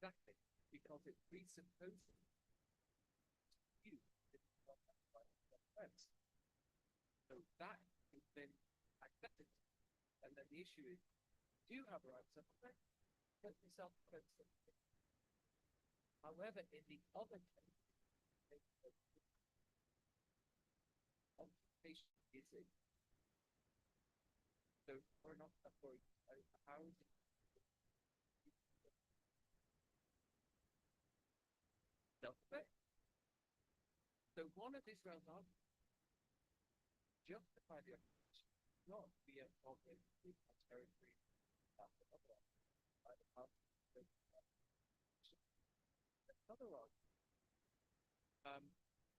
exactly, because it presupposes you friends. So that is then accepted. And then the issue is, do you have a right to self-defense? Put yourself defense. However, in the other case, occupation is it. So we're not for how is it self-defense? So one of Israel's arguments justify the occupation, not be a problem with territory after other by the past. Another argument,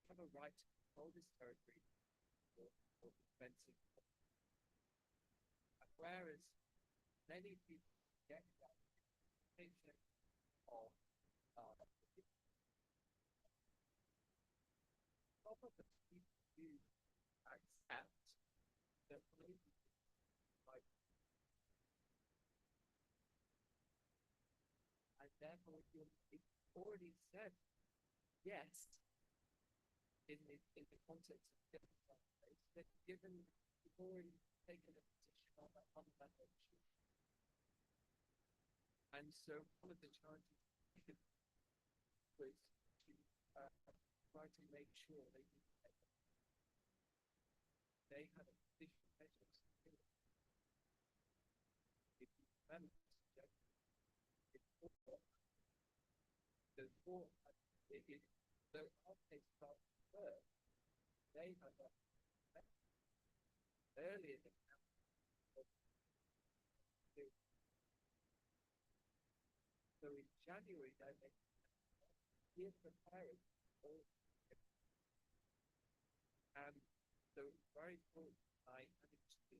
have a right to control this territory for defensive. Whereas many people get that picture of probably people do accept that maybe like and therefore it's already said yes in the context of different place that given you've already taken a position on that issue. And so one of the challenges was to try to make sure they had a position measures. If you remember, the court, the case starts first, they had a earlier than so in January they give the parents all and so very important I managed to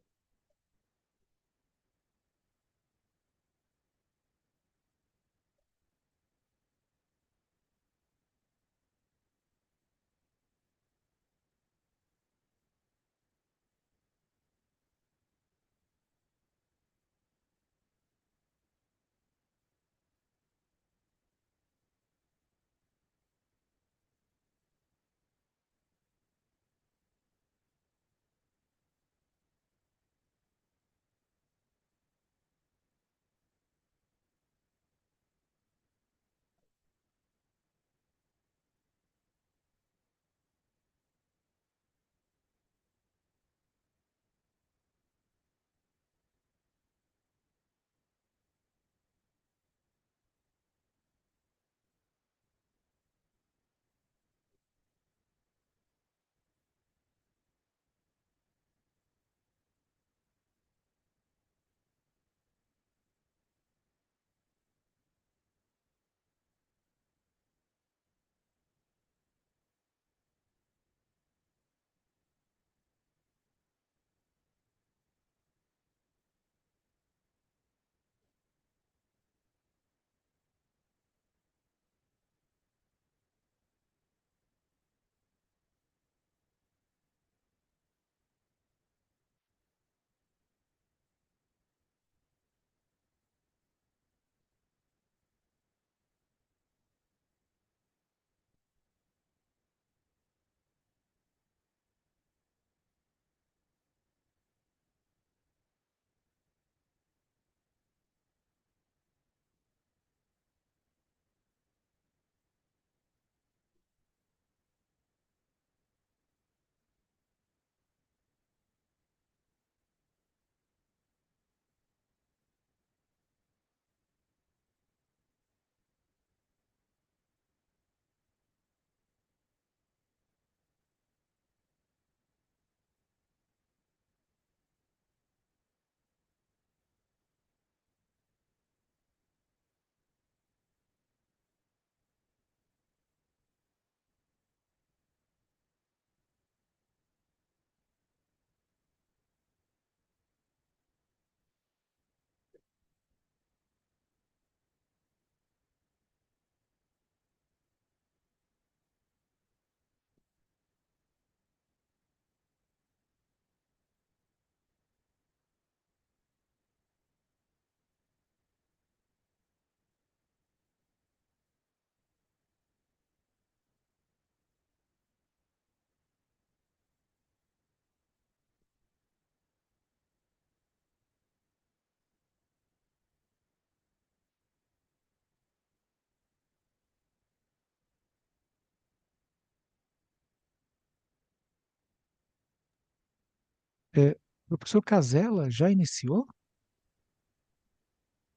O professor Casella já iniciou?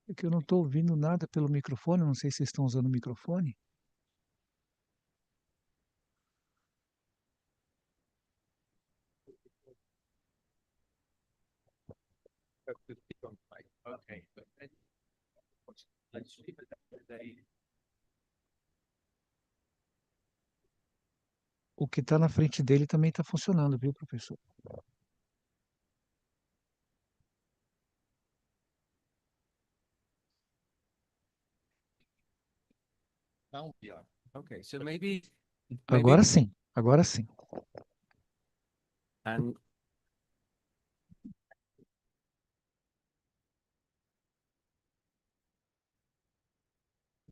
É que eu não estou ouvindo nada pelo microfone, não sei se vocês estão usando o microfone. Okay, but let's leave it that O que está na frente dele também está funcionando, viu, professor? now we are. Okay, so maybe Agora sim, agora sim. and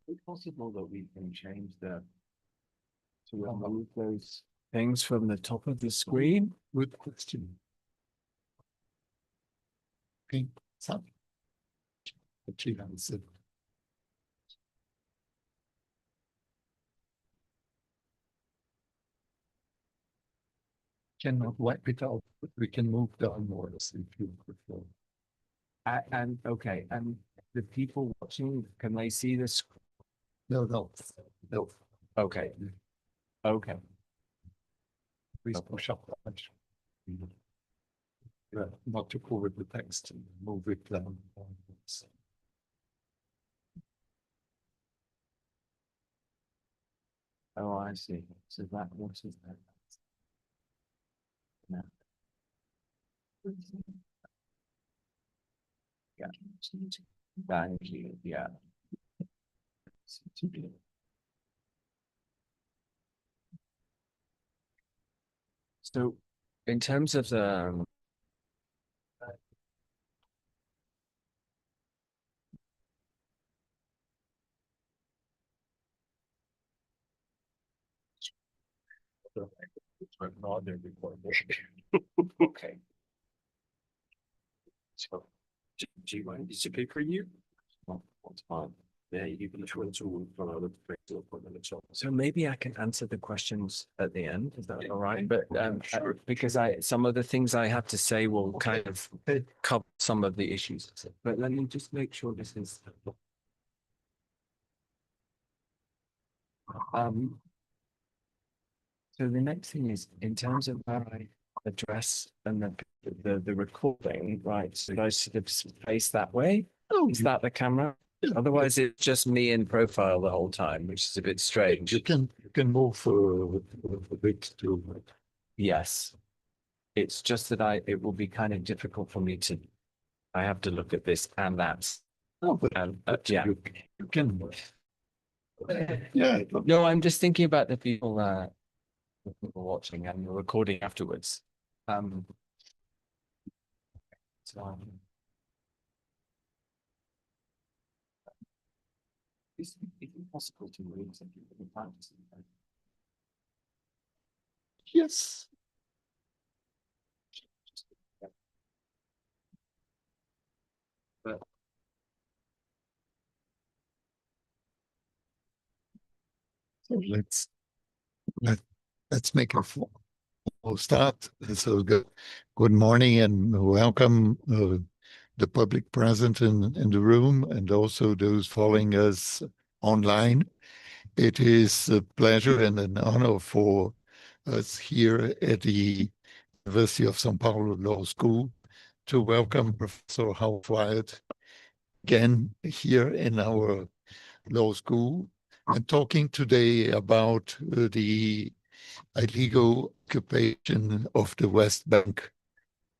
it's possible that we can change to remove those things from the top of the screen. Good question. Okay, so achieve answer. Cannot wipe it out, but we can move downwards if you prefer. And okay, and the people watching, can they see this? No. Okay. Okay. Please push up that much. Not to forward the text and move it down. Oh, I see. So that, what is that? No. Yeah. Thank you. Yeah. So in terms of the okay. So do you want this to be for you? Oh, that's fine. Yeah, you can try to follow the so maybe I can answer the questions at the end. Is that all right? But sure. Because some of the things I have to say will kind of cover some of the issues. But let me just make sure this is so the next thing is in terms of how I address and the recording, right? So I sort of face that way. Oh, is that the camera? Otherwise, it's just me in profile the whole time, which is a bit strange. You can move a bit to. Yes, it's just that it will be kind of difficult for me to. I have to look at this and that. Oh, but yeah, you can move. Yeah. No, I'm just thinking about the people watching and the recording afterwards. So, is it possible to read something from the practice? Yes. But So let's make a full start. So good morning and welcome the public present in the room and also those following us online. It is a pleasure and an honor for us here at the University of São Paulo Law School to welcome Professor Ralph Wyatt again here in our law school and talking today about the illegal occupation of the West Bank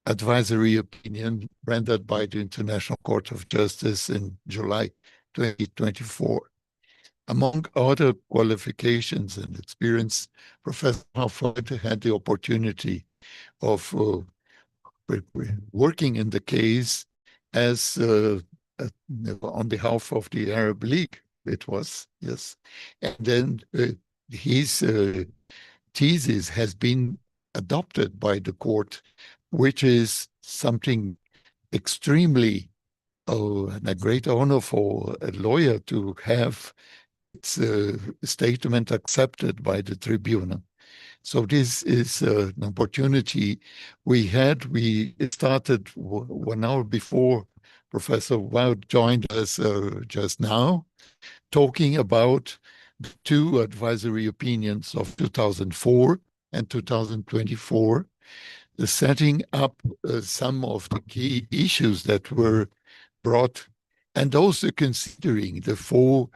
advisory opinion rendered by the International Court of Justice in July 2024. Among other qualifications and experience, Professor Halford had the opportunity of working in the case as on behalf of the Arab League, it was, yes. And then his thesis has been adopted by the court, which is something extremely and a great honor for a lawyer to have its statement accepted by the tribunal. So this is an opportunity we had. We started 1 hour before Professor Wout joined us just now, talking about the 2 advisory opinions of 2004 and 2024, setting up some of the key issues that were brought, and also considering the 4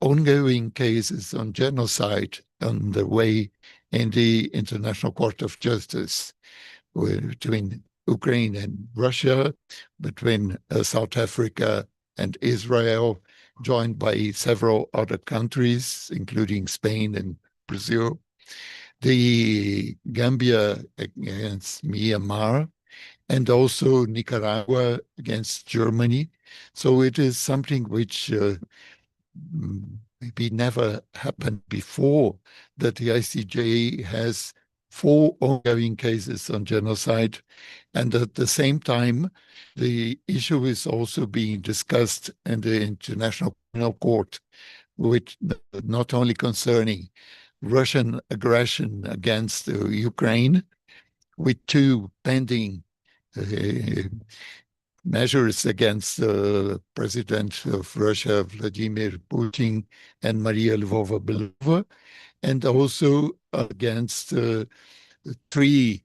ongoing cases on genocide on the way in the International Court of Justice between Ukraine and Russia, between South Africa and Israel, joined by several other countries, including Spain and Brazil, the Gambia against Myanmar, and also Nicaragua against Germany. So it is something which maybe never happened before, that the ICJ has 4 ongoing cases on genocide. And at the same time, the issue is also being discussed in the International Criminal Court, which not only concerning Russian aggression against Ukraine, with 2 pending measures against the President of Russia, Vladimir Putin, and Maria Lvova-Belova, and also against 3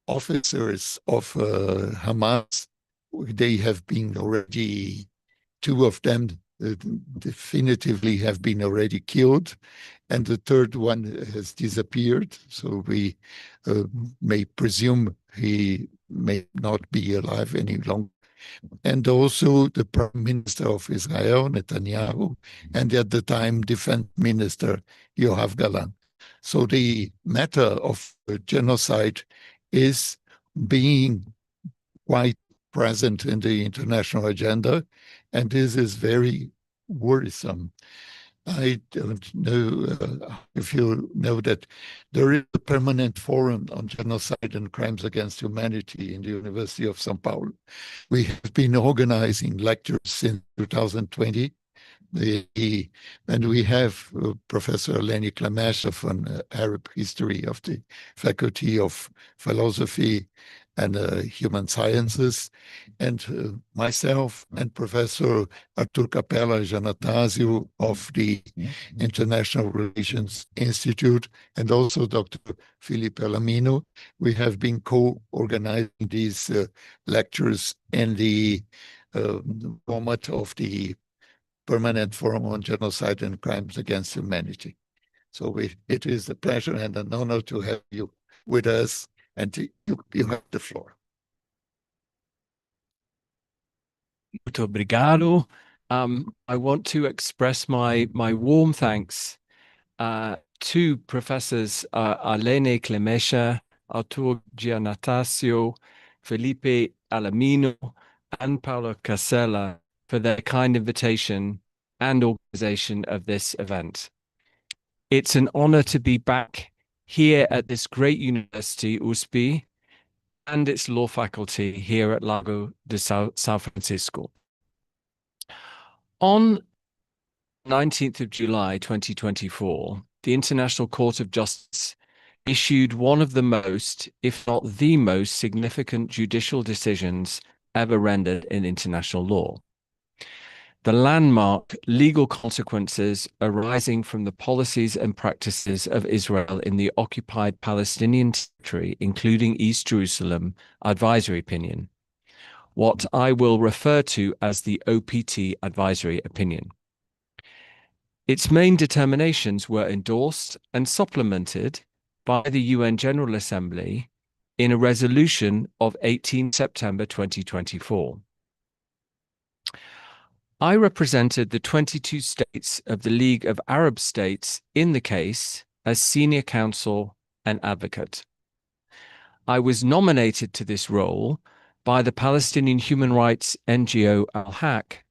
officers of Hamas. They have been already, 2 of them definitively have been already killed, and the 3rd one has disappeared. So we may presume he may not be alive any longer. And also the Prime Minister of Israel, Netanyahu, and at the time Defense Minister Yoav Gallant. So the matter of genocide is being quite present in the international agenda, and this is very worrisome. I don't know if you know that there is a permanent forum on genocide and crimes against humanity in the University of São Paulo. We have been organizing lectures since 2020. And we have Professor Eleni Klemeshev on Arab history of the Faculty of Philosophy and Human Sciences, and myself and Professor Artur Capella Giannatasio of the International Relations Institute, and also Dr. Felipe Alamino. We have been co-organizing these lectures in the format of the Permanent Forum on Genocide and Crimes Against Humanity. So it is a pleasure and an honor to have you with us, and you have the floor. Muito obrigado. I want to express my warm thanks to Professors Eleni Klemeshev, Artur Giannatasio, Felipe Alamino, and Paulo Casella for their kind invitation and organization of this event. It's an honor to be back here at this great university, USP, and its law faculty here at Lago de São Francisco. On 19th of July 2024, the International Court of Justice issued one of the most, if not the most, significant judicial decisions ever rendered in international law. The landmark legal consequences arising from the policies and practices of Israel in the occupied Palestinian territory, including East Jerusalem, advisory opinion, what I will refer to as the OPT advisory opinion. Its main determinations were endorsed and supplemented by the UN General Assembly in a resolution of 18 September 2024. I represented the 22 states of the League of Arab States in the case as senior counsel and advocate. I was nominated to this role by the Palestinian human rights NGO Al-Haq,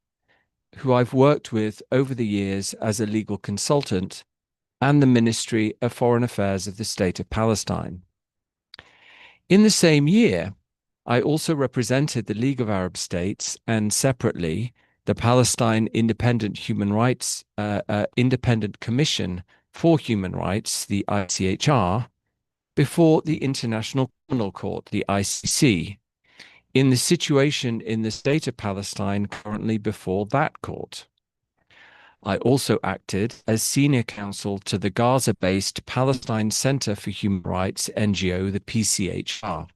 who I've worked with over the years as a legal consultant, and the Ministry of Foreign Affairs of the State of Palestine. In the same year, I also represented the League of Arab States and separately the Palestine Independent Human Rights Independent Commission for Human Rights, the ICHR, before the International Criminal Court, the ICC, in the situation in the state of Palestine currently before that court. I also acted as senior counsel to the Gaza-based Palestine Center for Human Rights NGO, the PCHR,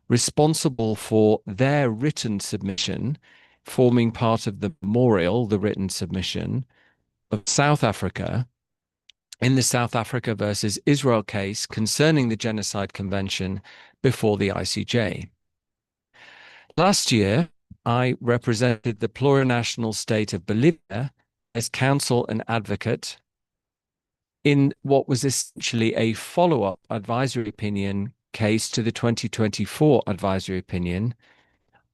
responsible for their written submission, forming part of the memorial, the written submission, of South Africa in the South Africa versus Israel case concerning the Genocide Convention before the ICJ. Last year, I represented the plurinational state of Bolivia as counsel and advocate in what was essentially a follow-up advisory opinion case to the 2024 advisory opinion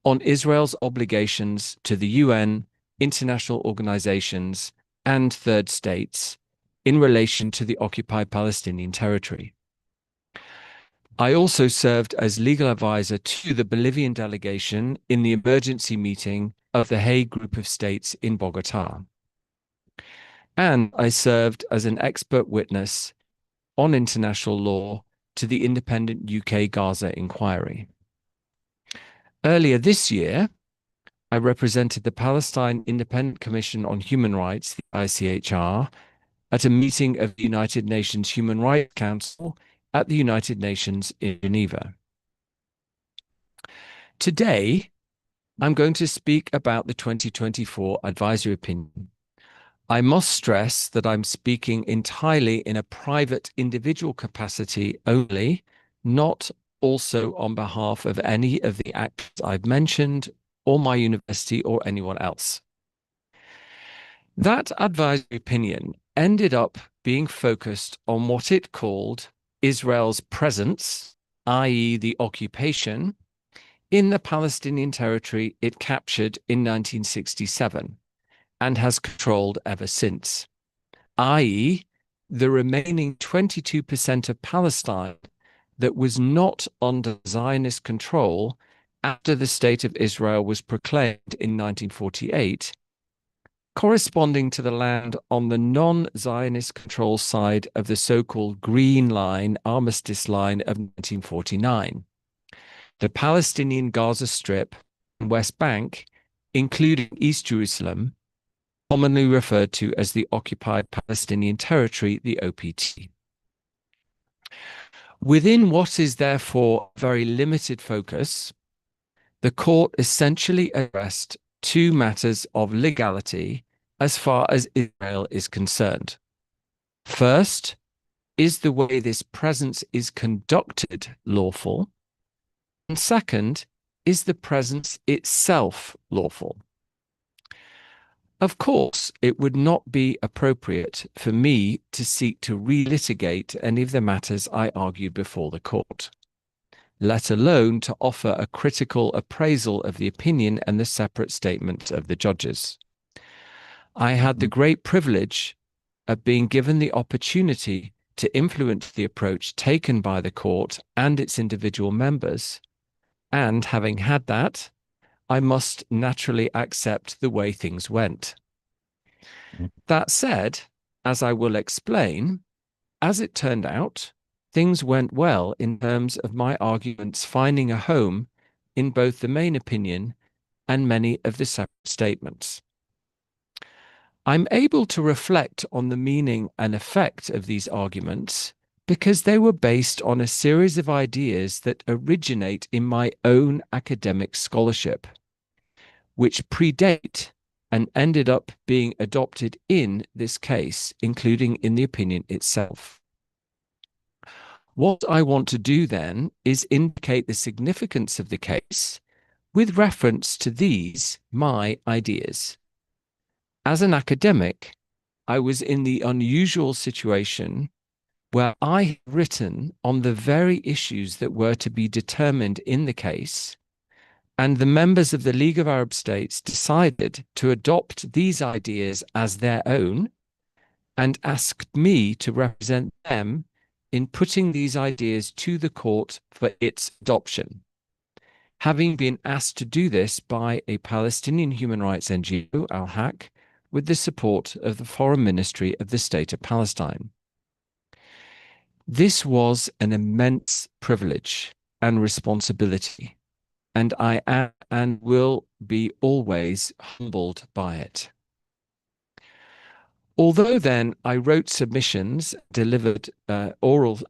on Israel's obligations to the UN, international organizations, and third states in relation to the occupied Palestinian territory. I also served as legal advisor to the Bolivian delegation in the emergency meeting of the Hague Group of States in Bogota. And I served as an expert witness on international law to the independent UK Gaza inquiry. Earlier this year, I represented the Palestine Independent Commission on Human Rights, the ICHR, at a meeting of the United Nations Human Rights Council at the United Nations in Geneva. Today, I'm going to speak about the 2024 advisory opinion. I must stress that I'm speaking entirely in a private individual capacity only, not also on behalf of any of the actors I've mentioned, or my university, or anyone else. That advisory opinion ended up being focused on what it called Israel's presence, i.e. the occupation, in the Palestinian territory it captured in 1967 and has controlled ever since, i.e. the remaining 22% of Palestine that was not under Zionist control after the State of Israel was proclaimed in 1948, corresponding to the land on the non-Zionist control side of the so-called Green Line, Armistice Line of 1949. The Palestinian Gaza Strip and West Bank, including East Jerusalem, commonly referred to as the Occupied Palestinian Territory, the OPT. Within what is therefore very limited focus, the court essentially addressed two matters of legality as far as Israel is concerned. First, is the way this presence is conducted lawful? And second, is the presence itself lawful? Of course, it would not be appropriate for me to seek to relitigate any of the matters I argued before the court, let alone to offer a critical appraisal of the opinion and the separate statement of the judges. I had the great privilege of being given the opportunity to influence the approach taken by the court and its individual members, and having had that, I must naturally accept the way things went. That said, as I will explain, as it turned out, things went well in terms of my arguments finding a home in both the main opinion and many of the separate statements. I'm able to reflect on the meaning and effect of these arguments because they were based on a series of ideas that originate in my own academic scholarship, which predate and ended up being adopted in this case, including in the opinion itself. What I want to do then is indicate the significance of the case with reference to these, my ideas. As an academic, I was in the unusual situation where I had written on the very issues that were to be determined in the case, and the members of the League of Arab States decided to adopt these ideas as their own and asked me to represent them in putting these ideas to the court for its adoption. Having been asked to do this by a Palestinian human rights NGO, Al-Haq, with the support of the Foreign Ministry of the State of Palestine. This was an immense privilege and responsibility, and I am and will be always humbled by it. Although then I wrote submissions, delivered oral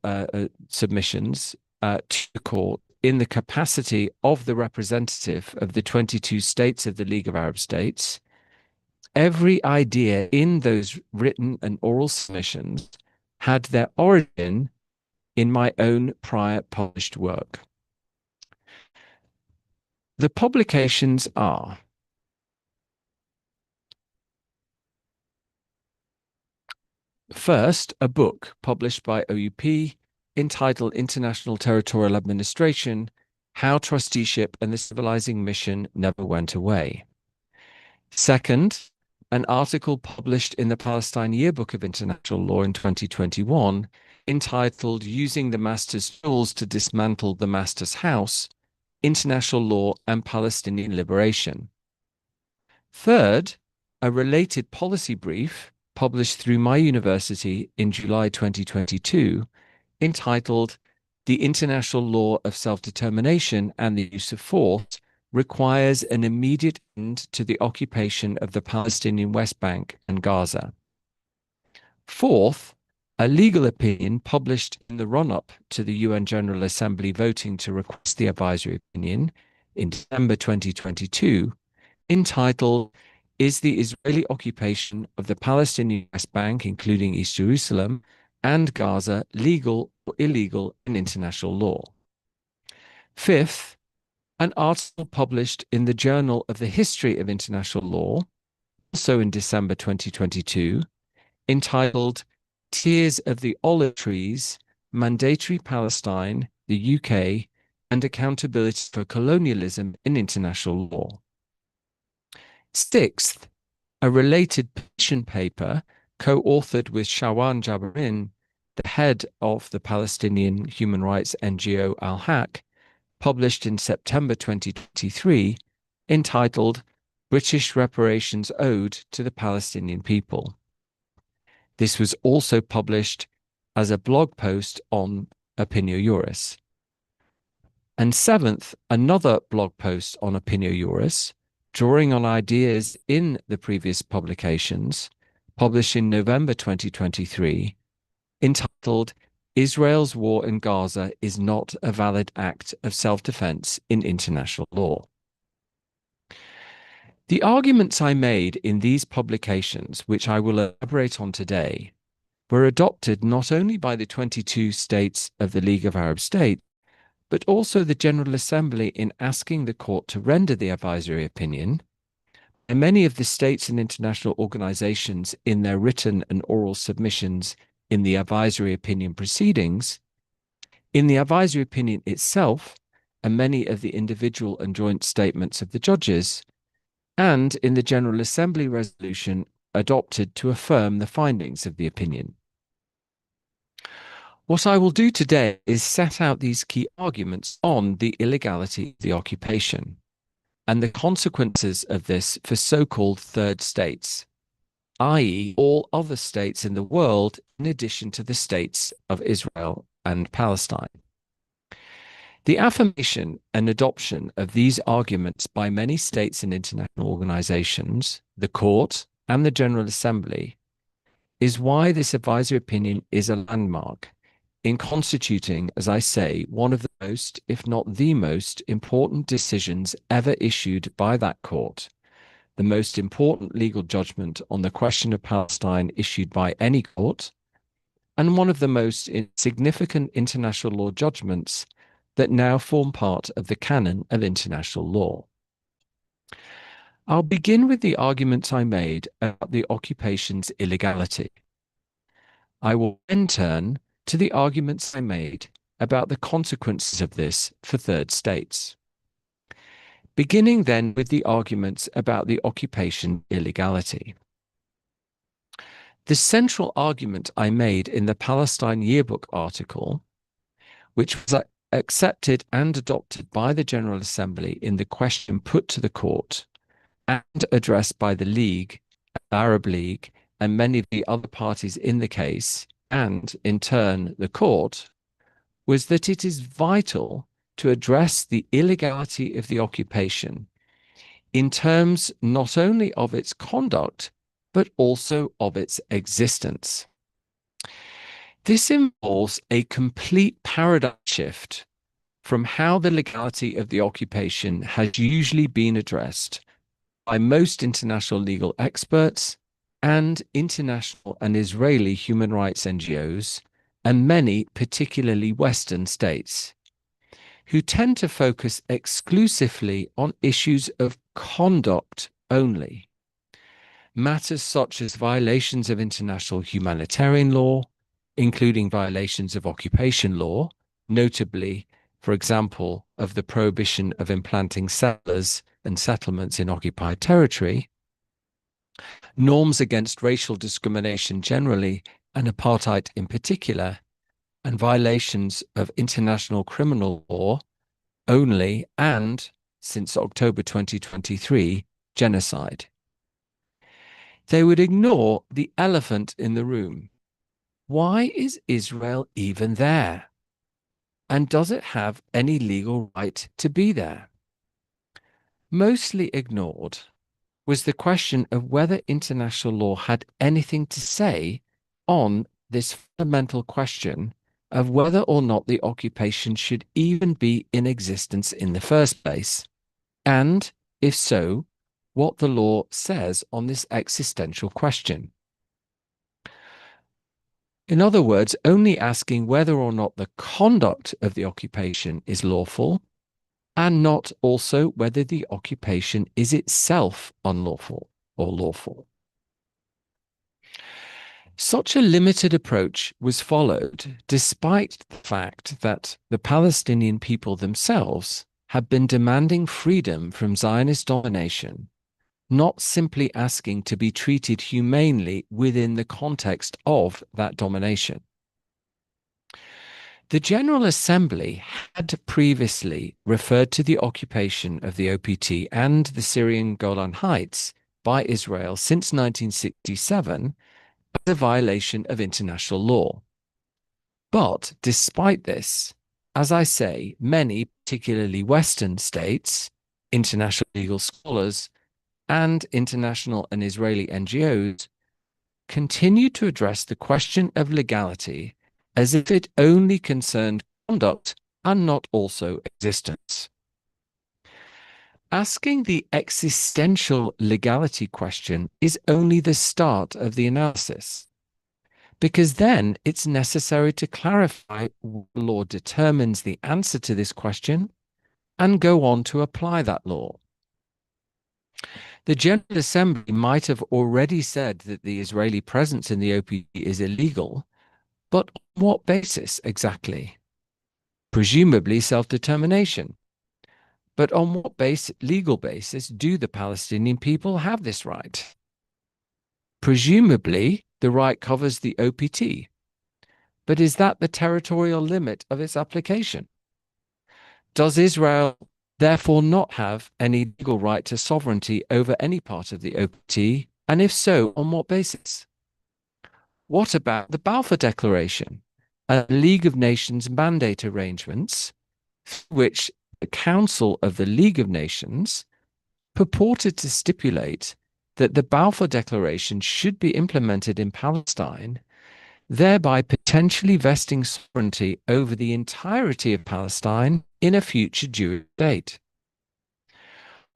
submissions to the court in the capacity of the representative of the 22 states of the League of Arab States, every idea in those written and oral submissions had their origin in my own prior published work. The publications are: first, a book published by OUP entitled International Territorial Administration: How Trusteeship and the Civilizing Mission Never Went Away. Second, an article published in the Palestine Yearbook of International Law in 2021 entitled Using the Master's Tools to Dismantle the Master's House: International Law and Palestinian Liberation. Third, a related policy brief published through my university in July 2022 entitled The International Law of Self-Determination and the Use of Force Requires an Immediate End to the Occupation of the Palestinian West Bank and Gaza. Fourth, a legal opinion published in the run-up to the UN General Assembly voting to request the advisory opinion in December 2022 entitled Is the Israeli Occupation of the Palestinian West Bank, including East Jerusalem, and Gaza legal or illegal in international law? Fifth, an article published in the Journal of the History of International Law, also in December 2022, entitled Tears of the Olive Trees, Mandatory Palestine, the UK, and Accountability for Colonialism in International Law. Sixth, a related petition paper co-authored with Shawan Jabarin, the head of the Palestinian human rights NGO Al-Haq, published in September 2023, entitled British Reparations Owed to the Palestinian People. This was also published as a blog post on Opinio Juris. And seventh, another blog post on Opinio Juris, drawing on ideas in the previous publications, published in November 2023, entitled Israel's War in Gaza is not a valid act of self-defense in international law. The arguments I made in these publications, which I will elaborate on today, were adopted not only by the 22 states of the League of Arab States, but also the General Assembly in asking the court to render the advisory opinion, and many of the states and international organizations in their written and oral submissions in the advisory opinion proceedings, in the advisory opinion itself, and many of the individual and joint statements of the judges, and in the General Assembly resolution adopted to affirm the findings of the opinion. What I will do today is set out these key arguments on the illegality of the occupation and the consequences of this for so-called third states, i.e., all other states in the world in addition to the states of Israel and Palestine. The affirmation and adoption of these arguments by many states and international organizations, the court, and the General Assembly is why this advisory opinion is a landmark in constituting, as I say, one of the most, if not the most, important decisions ever issued by that court, the most important legal judgment on the question of Palestine issued by any court, and one of the most significant international law judgments that now form part of the canon of international law. I'll begin with the arguments I made about the occupation's illegality. I will then turn to the arguments I made about the consequences of this for third states. Beginning then with the arguments about the occupation illegality. The central argument I made in the Palestine Yearbook article, which was accepted and adopted by the General Assembly in the question put to the court and addressed by the League Arab League, and many of the other parties in the case, and in turn the court, was that it is vital to address the illegality of the occupation in terms not only of its conduct, but also of its existence. This involves a complete paradigm shift from how the legality of the occupation has usually been addressed by most international legal experts and international and Israeli human rights NGOs, and many, particularly Western states, who tend to focus exclusively on issues of conduct only. Matters such as violations of international humanitarian law, including violations of occupation law, notably, for example, of the prohibition of implanting settlers and settlements in occupied territory, norms against racial discrimination generally and apartheid in particular, and violations of international criminal law only, and, since October 2023, genocide. They would ignore the elephant in the room. Why is Israel even there? And does it have any legal right to be there? Mostly ignored was the question of whether international law had anything to say on this fundamental question of whether or not the occupation should even be in existence in the first place, and, if so, what the law says on this existential question. In other words, only asking whether or not the conduct of the occupation is lawful, and not also whether the occupation is itself unlawful or lawful. Such a limited approach was followed despite the fact that the Palestinian people themselves had been demanding freedom from Zionist domination, not simply asking to be treated humanely within the context of that domination. The General Assembly had previously referred to the occupation of the OPT and the Syrian Golan Heights by Israel since 1967 as a violation of international law. But despite this, as I say, many, particularly Western states, international legal scholars, and international and Israeli NGOs continue to address the question of legality as if it only concerned conduct and not also existence. Asking the existential legality question is only the start of the analysis, because then it's necessary to clarify what law determines the answer to this question and go on to apply that law. The General Assembly might have already said that the Israeli presence in the OPT is illegal, but on what basis exactly? Presumably self-determination. But on what legal basis do the Palestinian people have this right? Presumably, the right covers the OPT. But is that the territorial limit of its application? Does Israel therefore not have any legal right to sovereignty over any part of the OPT? And if so, on what basis? What about the Balfour Declaration and League of Nations mandate arrangements, which the Council of the League of Nations purported to stipulate that the Balfour Declaration should be implemented in Palestine, thereby potentially vesting sovereignty over the entirety of Palestine in a future Jewish state?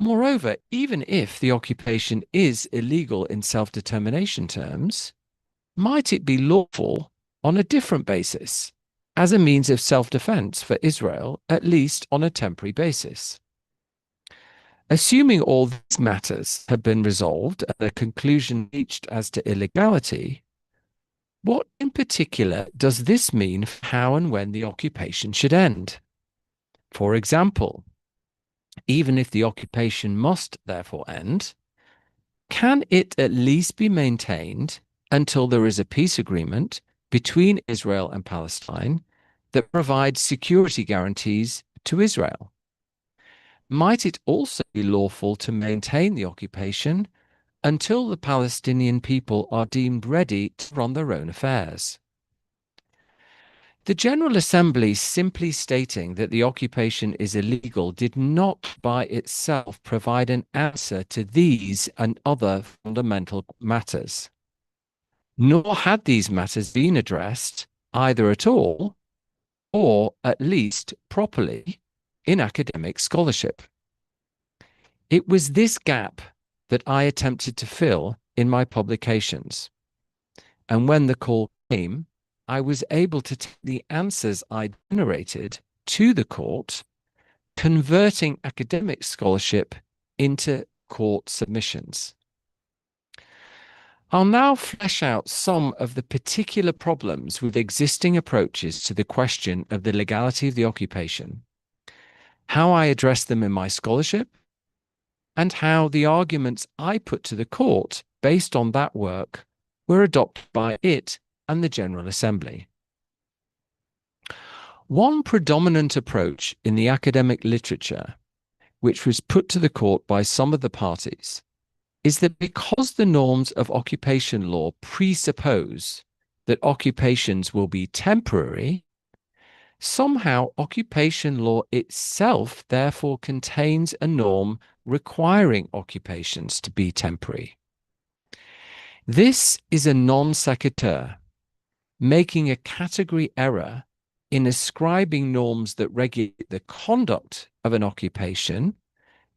Moreover, even if the occupation is illegal in self-determination terms, might it be lawful on a different basis, as a means of self-defense for Israel, at least on a temporary basis? Assuming all these matters have been resolved and a conclusion reached as to illegality, what in particular does this mean for how and when the occupation should end? For example, even if the occupation must therefore end, can it at least be maintained until there is a peace agreement between Israel and Palestine that provides security guarantees to Israel? Might it also be lawful to maintain the occupation until the Palestinian people are deemed ready to run their own affairs. The General Assembly simply stating that the occupation is illegal did not by itself provide an answer to these and other fundamental matters, nor had these matters been addressed either at all or at least properly in academic scholarship. It was this gap that I attempted to fill in my publications, and when the call came, I was able to take the answers I generated to the court, converting academic scholarship into court submissions. I'll now flesh out some of the particular problems with existing approaches to the question of the legality of the occupation, how I address them in my scholarship, and how the arguments I put to the court based on that work were adopted by it and the General Assembly. One predominant approach in the academic literature, which was put to the court by some of the parties, is that because the norms of occupation law presuppose that occupations will be temporary, somehow occupation law itself therefore contains a norm requiring occupations to be temporary. This is a non sequitur, making a category error in ascribing norms that regulate the conduct of an occupation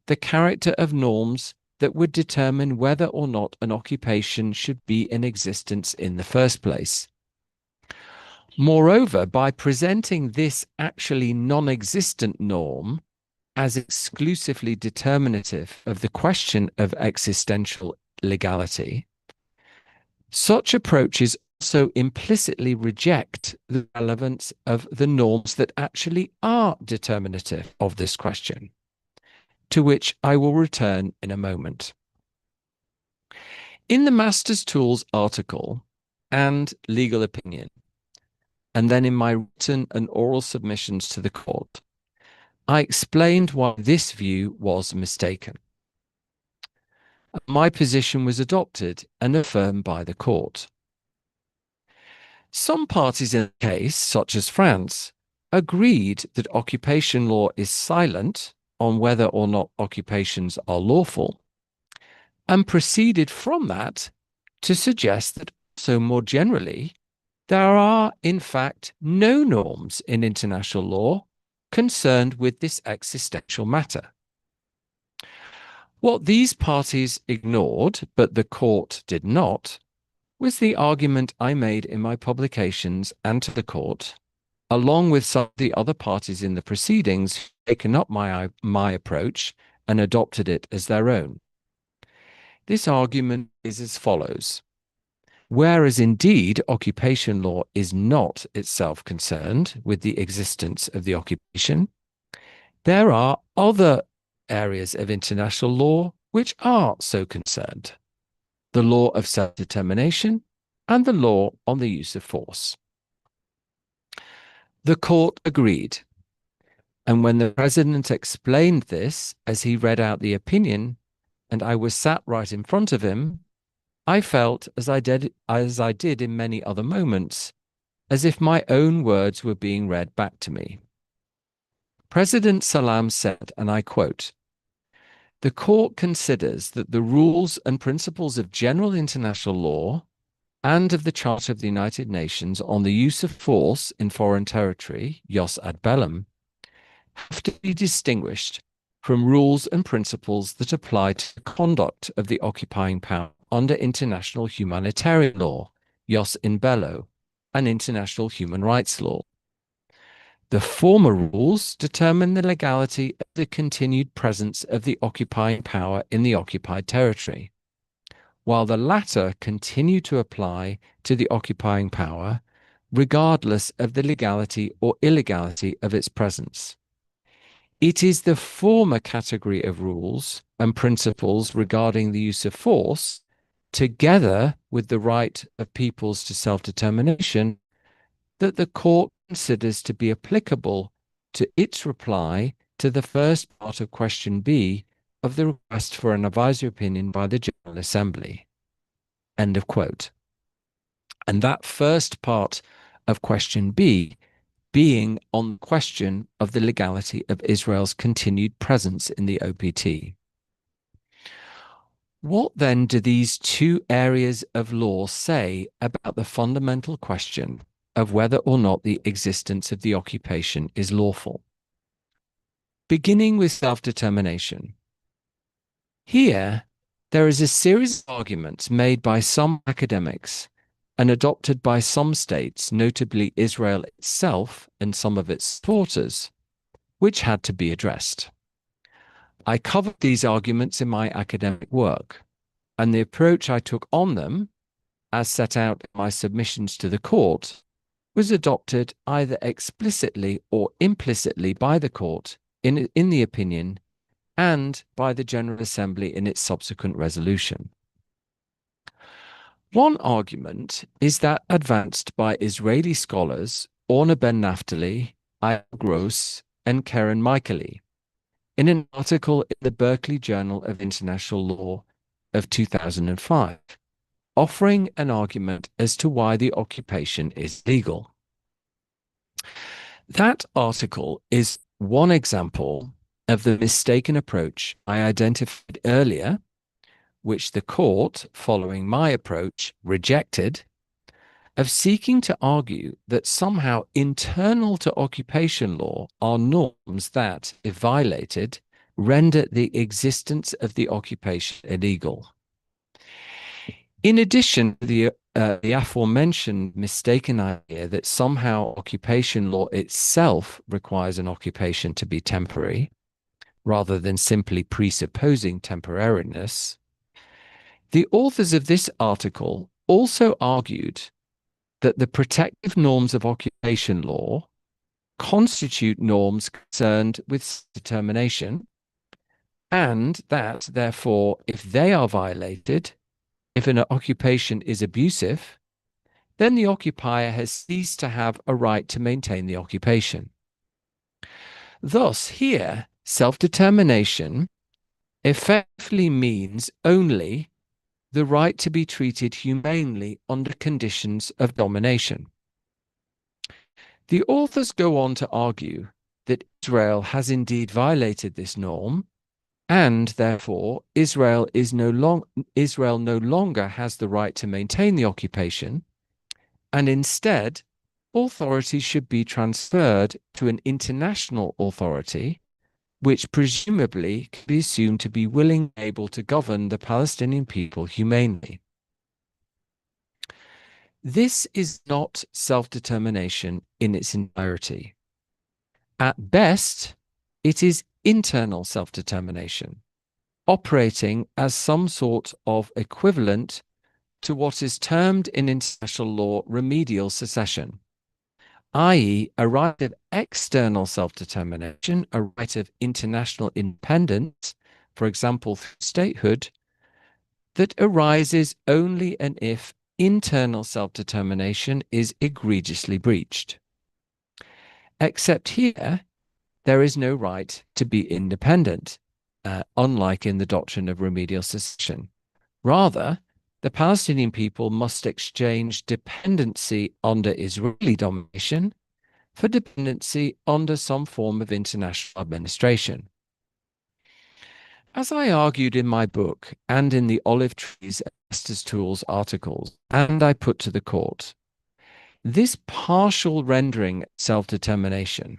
the character of norms that would determine whether or not an occupation should be in existence in the first place. Moreover, by presenting this actually non-existent norm as exclusively determinative of the question of existential legality, such approaches also implicitly reject the relevance of the norms that actually are determinative of this question, to which I will return in a moment. In the Master's Tools article and legal opinion, and then in my written and oral submissions to the court, I explained why this view was mistaken. My position was adopted and affirmed by the court. Some parties in the case, such as France, agreed that occupation law is silent on whether or not occupations are lawful, and proceeded from that to suggest that also more generally, there are in fact no norms in international law concerned with this existential matter. What these parties ignored, but the court did not, was the argument I made in my publications and to the court, along with some of the other parties in the proceedings who had taken up my approach and adopted it as their own. This argument is as follows. Whereas indeed occupation law is not itself concerned with the existence of the occupation, there are other areas of international law which are so concerned: the law of self-determination and the law on the use of force. The court agreed, and when the president explained this as he read out the opinion, and I was sat right in front of him, I felt, as I did in many other moments, as if my own words were being read back to me. President Salam said, and I quote, "The court considers that the rules and principles of general international law and of the Charter of the United Nations on the use of force in foreign territory, jus ad bellum, have to be distinguished from rules and principles that apply to the conduct of the occupying power under international humanitarian law, jus in bello, and international human rights law. The former rules determine the legality of the continued presence of the occupying power in the occupied territory, while the latter continue to apply to the occupying power regardless of the legality or illegality of its presence. It is the former category of rules and principles regarding the use of force, together with the right of peoples to self-determination, that the court considers to be applicable to its reply to the first part of question B of the request for an advisory opinion by the General General Assembly. End of quote. And that first part of question B being on the question of the legality of Israel's continued presence in the OPT. What then do these two areas of law say about the fundamental question of whether or not the existence of the occupation is lawful? Beginning with self-determination. Here, there is a series of arguments made by some academics and adopted by some states, notably Israel itself and some of its supporters, which had to be addressed. I covered these arguments in my academic work, and the approach I took on them, as set out in my submissions to the court, was adopted either explicitly or implicitly by the court in the opinion and by the General Assembly in its subsequent resolution. One argument is that advanced by Israeli scholars Orna Ben Naftali, Ayal Gross, and Karen Michaeli in an article in the Berkeley Journal of International Law of 2005, offering an argument as to why the occupation is legal. That article is one example of the mistaken approach I identified earlier, which the court, following my approach, rejected, of seeking to argue that somehow internal to occupation law are norms that, if violated, render the existence of the occupation illegal. In addition to the aforementioned mistaken idea that somehow occupation law itself requires an occupation to be temporary, rather than simply presupposing temporariness, the authors of this article also argued that the protective norms of occupation law constitute norms concerned with determination, and that, therefore, if they are violated, if an occupation is abusive, then the occupier has ceased to have a right to maintain the occupation. Thus, here, self-determination effectively means only the right to be treated humanely under conditions of domination. The authors go on to argue that Israel has indeed violated this norm, and therefore Israel no longer has the right to maintain the occupation, and instead authority should be transferred to an international authority, which presumably can be assumed to be willing and able to govern the Palestinian people humanely. This is not self-determination in its entirety. At best, it is internal self-determination, operating as some sort of equivalent to what is termed in international law remedial secession, i.e. a right of external self-determination, a right of international independence, for example, through statehood, that arises only and if internal self-determination is egregiously breached. Except here, there is no right to be independent, unlike in the doctrine of remedial secession. Rather, the Palestinian people must exchange dependency under Israeli domination for dependency under some form of international administration. As I argued in my book and in the Olive Trees and Estes Tools articles, and I put to the court, this partial rendering self-determination,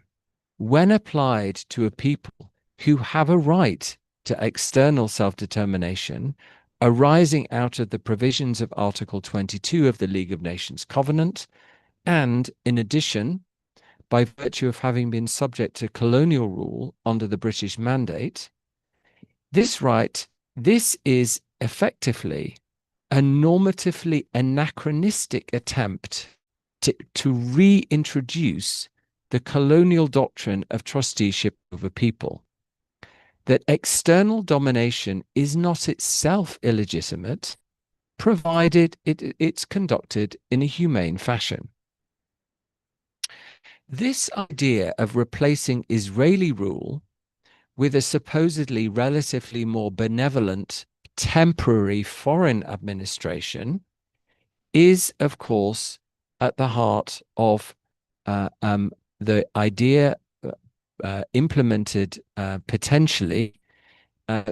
when applied to a people who have a right to external self-determination arising out of the provisions of Article 22 of the League of Nations Covenant, and, in addition, by virtue of having been subject to colonial rule under the British Mandate, this is effectively a normatively anachronistic attempt to reintroduce the colonial doctrine of trusteeship over people, that external domination is not itself illegitimate, provided it's conducted in a humane fashion. This idea of replacing Israeli rule with a supposedly relatively more benevolent temporary foreign administration is, of course, at the heart of the idea implemented potentially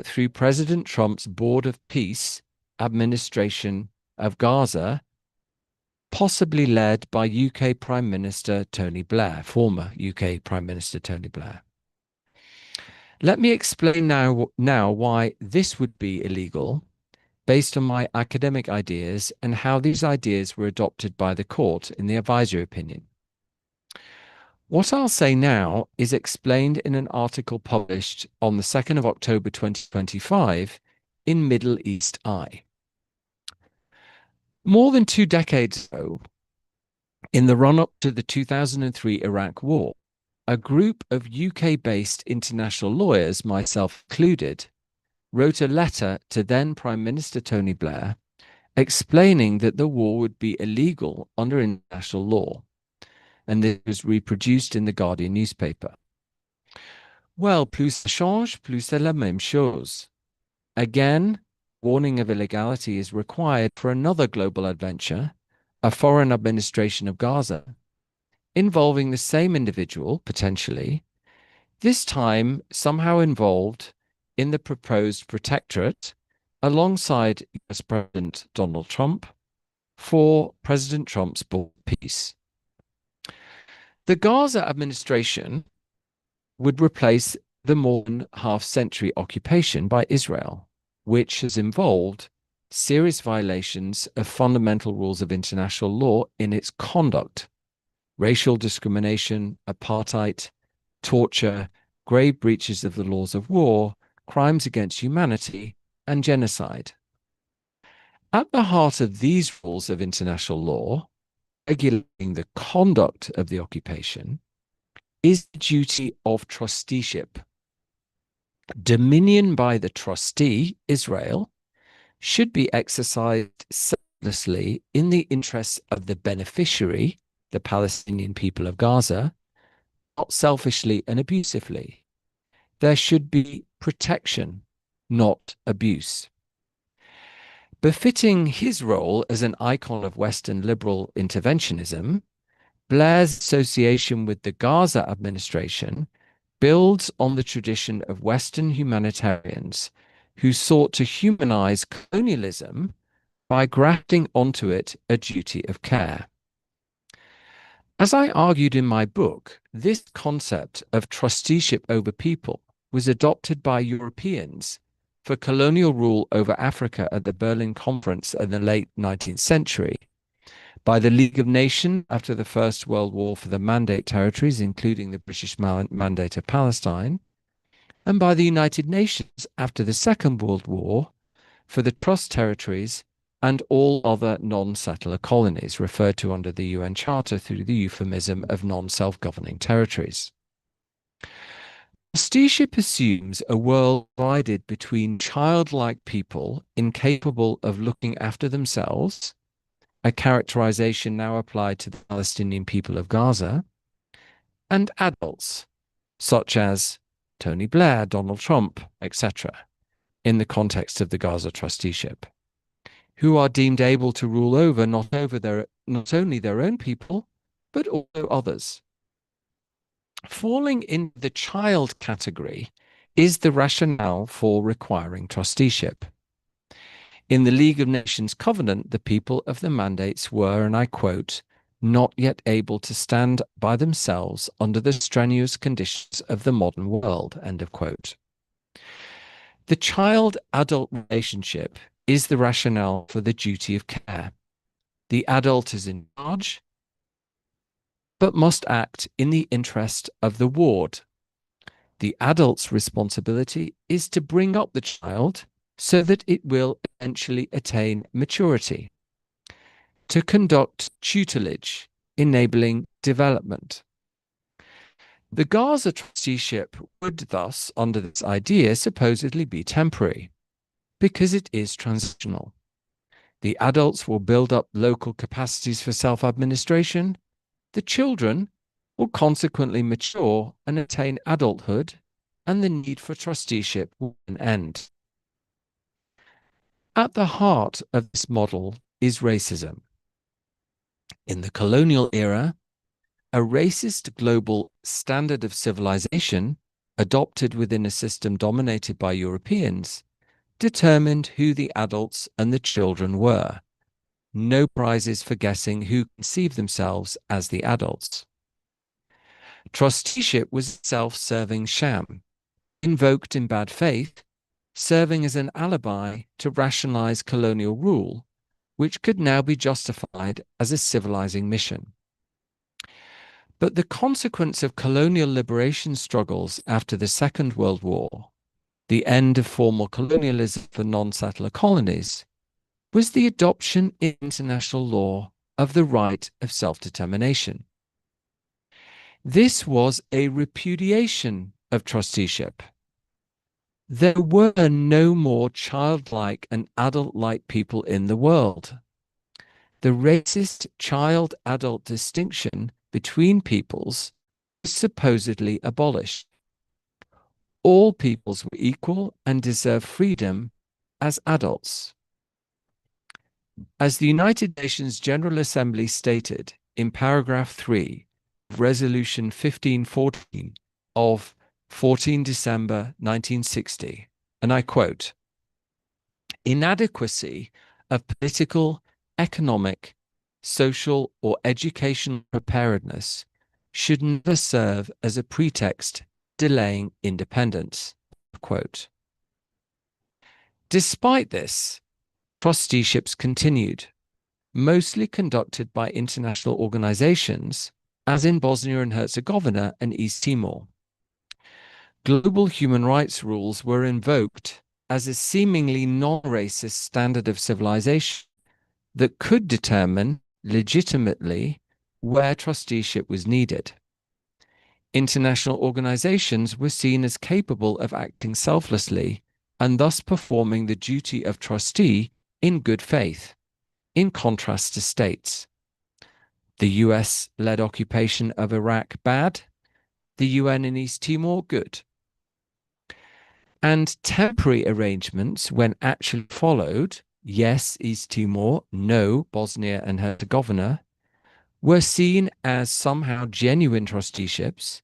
through President Trump's Board of Peace administration of Gaza, possibly led by UK Prime Minister Tony Blair, former UK Prime Minister Tony Blair. Let me explain now why this would be illegal based on my academic ideas and how these ideas were adopted by the court in the advisory opinion. What I'll say now is explained in an article published on the 2nd of October 2025 in Middle East Eye. More than 2 decades ago, in the run-up to the 2003 Iraq War, a group of UK-based international lawyers, myself included, wrote a letter to then Prime Minister Tony Blair explaining that the war would be illegal under international law, and this was reproduced in the Guardian newspaper. Well, plus ça change, plus c'est la même chose. Again, warning of illegality is required for another global adventure, a foreign administration of Gaza, involving the same individual, potentially, this time somehow involved in the proposed protectorate alongside US President Donald Trump for President Trump's Board of Peace. The Gaza administration would replace the more than half-century occupation by Israel, which has involved serious violations of fundamental rules of international law in its conduct: racial discrimination, apartheid, torture, grave breaches of the laws of war, crimes against humanity, and genocide. At the heart of these rules of international law, regulating the conduct of the occupation, is the duty of trusteeship. Dominion by the trustee, Israel, should be exercised selflessly in the interests of the beneficiary, the Palestinian people of Gaza, not selfishly and abusively. There should be protection, not abuse. Befitting his role as an icon of Western liberal interventionism, Blair's association with the Gaza administration builds on the tradition of Western humanitarians who sought to humanize colonialism by grafting onto it a duty of care. As I argued in my book, this concept of trusteeship over people was adopted by Europeans for colonial rule over Africa at the Berlin Conference in the late 19th century, by the League of Nations after the First World War for the Mandate territories, including the British Mandate of Palestine, and by the United Nations after the Second World War for the Trust territories and all other non-settler colonies, referred to under the UN Charter through the euphemism of non-self-governing territories. Trusteeship assumes a world divided between childlike people incapable of looking after themselves, a characterization now applied to the Palestinian people of Gaza, and adults, such as Tony Blair, Donald Trump, etc., in the context of the Gaza trusteeship, who are deemed able to rule over not only their own people, but also others. Falling in the child category is the rationale for requiring trusteeship. In the League of Nations Covenant, the people of the mandates were, and I quote, not yet able to stand by themselves under the strenuous conditions of the modern world, end of quote. The child-adult relationship is the rationale for the duty of care. The adult is in charge, but must act in the interest of the ward. The adult's responsibility is to bring up the child so that it will eventually attain maturity, to conduct tutelage, enabling development. The Gaza trusteeship would thus, under this idea, supposedly be temporary, because it is transitional. The adults will build up local capacities for self-administration. The children will consequently mature and attain adulthood, and the need for trusteeship will end. At the heart of this model is racism. In the colonial era, a racist global standard of civilization, adopted within a system dominated by Europeans, determined who the adults and the children were. No prizes for guessing who conceived themselves as the adults. Trusteeship was a self-serving sham, invoked in bad faith, serving as an alibi to rationalize colonial rule, which could now be justified as a civilizing mission. But the consequence of colonial liberation struggles after the Second World War, the end of formal colonialism for non-settler colonies, was the adoption in international law of the right of self-determination. This was a repudiation of trusteeship. There were no more childlike and adult-like people in the world. The racist child-adult distinction between peoples was supposedly abolished. All peoples were equal and deserved freedom as adults. As the United Nations General Assembly stated in paragraph 3 of Resolution 1514 of 14 December 1960, and I quote, "Inadequacy of political, economic, social, or educational preparedness should never serve as a pretext delaying independence." Quote. Despite this, trusteeships continued, mostly conducted by international organizations, as in Bosnia and Herzegovina and East Timor. Global human rights rules were invoked as a seemingly non-racist standard of civilization that could determine legitimately where trusteeship was needed. International organizations were seen as capable of acting selflessly and thus performing the duty of trustee in good faith, in contrast to states. The US-led occupation of Iraq, bad. The UN in East Timor, good. And temporary arrangements, when actually followed, yes, East Timor, no, Bosnia and Herzegovina, were seen as somehow genuine trusteeships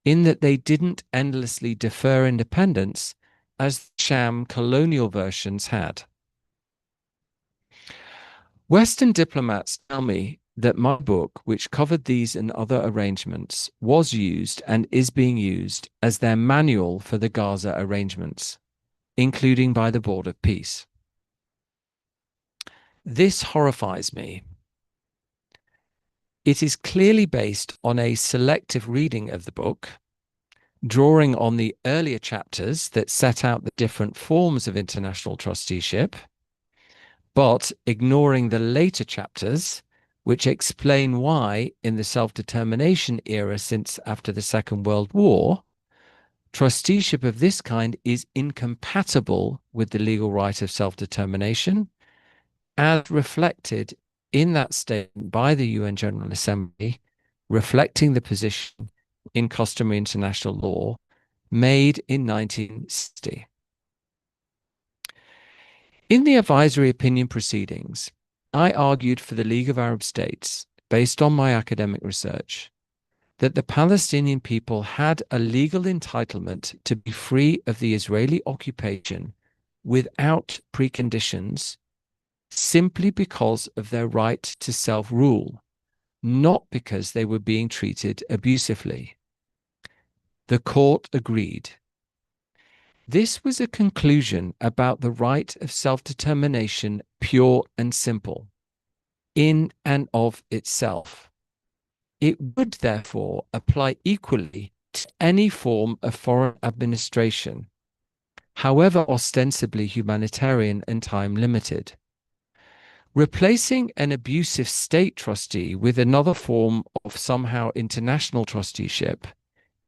in that they didn't endlessly defer independence as sham colonial versions had. Western diplomats tell me that my book, which covered these and other arrangements, was used and is being used as their manual for the Gaza arrangements, including by the Board of Peace. This horrifies me. It is clearly based on a selective reading of the book, drawing on the earlier chapters that set out the different forms of international trusteeship, but ignoring the later chapters, which explain why, in the self-determination era since after the Second World War, trusteeship of this kind is incompatible with the legal right of self-determination, as reflected in that statement by the UN General Assembly, reflecting the position in customary international law made in 1960. In the advisory opinion proceedings, I argued for the League of Arab States, based on my academic research, that the Palestinian people had a legal entitlement to be free of the Israeli occupation without preconditions, simply because of their right to self-rule, not because they were being treated abusively. The court agreed. This was a conclusion about the right of self-determination, pure and simple, in and of itself. It would therefore apply equally to any form of foreign administration, however ostensibly humanitarian and time-limited. Replacing an abusive state trustee with another form of somehow international trusteeship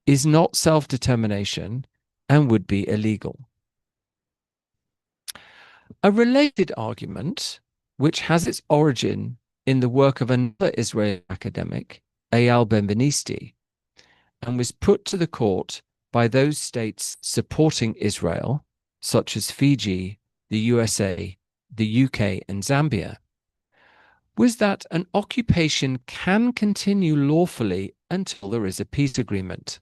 is not self-determination and would be illegal. A related argument, which has its origin in the work of another Israeli academic, Eyal Benvenisti, and was put to the court by those states supporting Israel, such as Fiji, the USA, the UK, and Zambia, was that an occupation can continue lawfully until there is a peace agreement.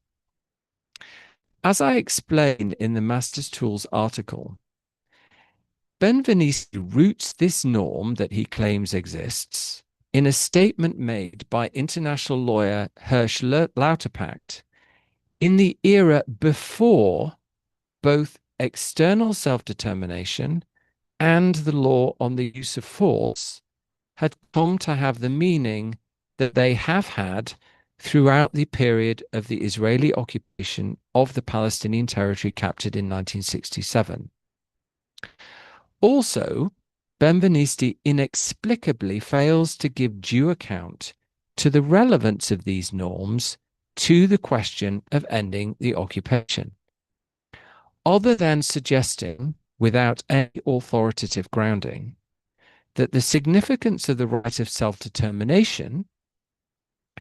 As I explain in the Master's Tools article, Benveniste roots this norm that he claims exists in a statement made by international lawyer Hirsch Lauterpacht in the era before both external self-determination and the law on the use of force had come to have the meaning that they have had throughout the period of the Israeli occupation of the Palestinian territory captured in 1967. Also, Benveniste inexplicably fails to give due account to the relevance of these norms to the question of ending the occupation, other than suggesting, without any authoritative grounding, that the significance of the right of self-determination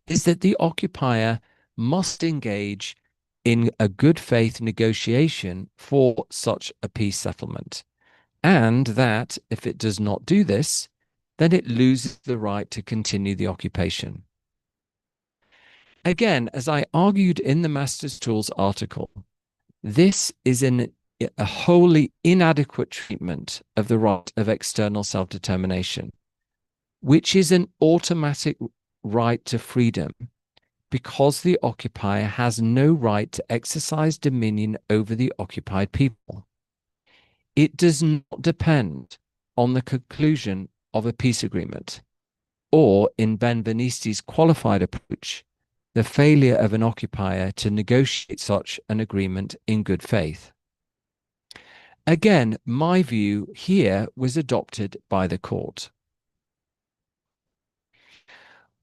is that the occupier must engage in a good faith negotiation for such a peace settlement, and that if it does not do this, then it loses the right to continue the occupation. Again, as I argued in the Master's Tools article, this is a wholly inadequate treatment of the right of external self-determination, which is an automatic right to freedom because the occupier has no right to exercise dominion over the occupied people. It does not depend on the conclusion of a peace agreement, or in Benveniste's qualified approach, the failure of an occupier to negotiate such an agreement in good faith. Again, my view here was adopted by the court.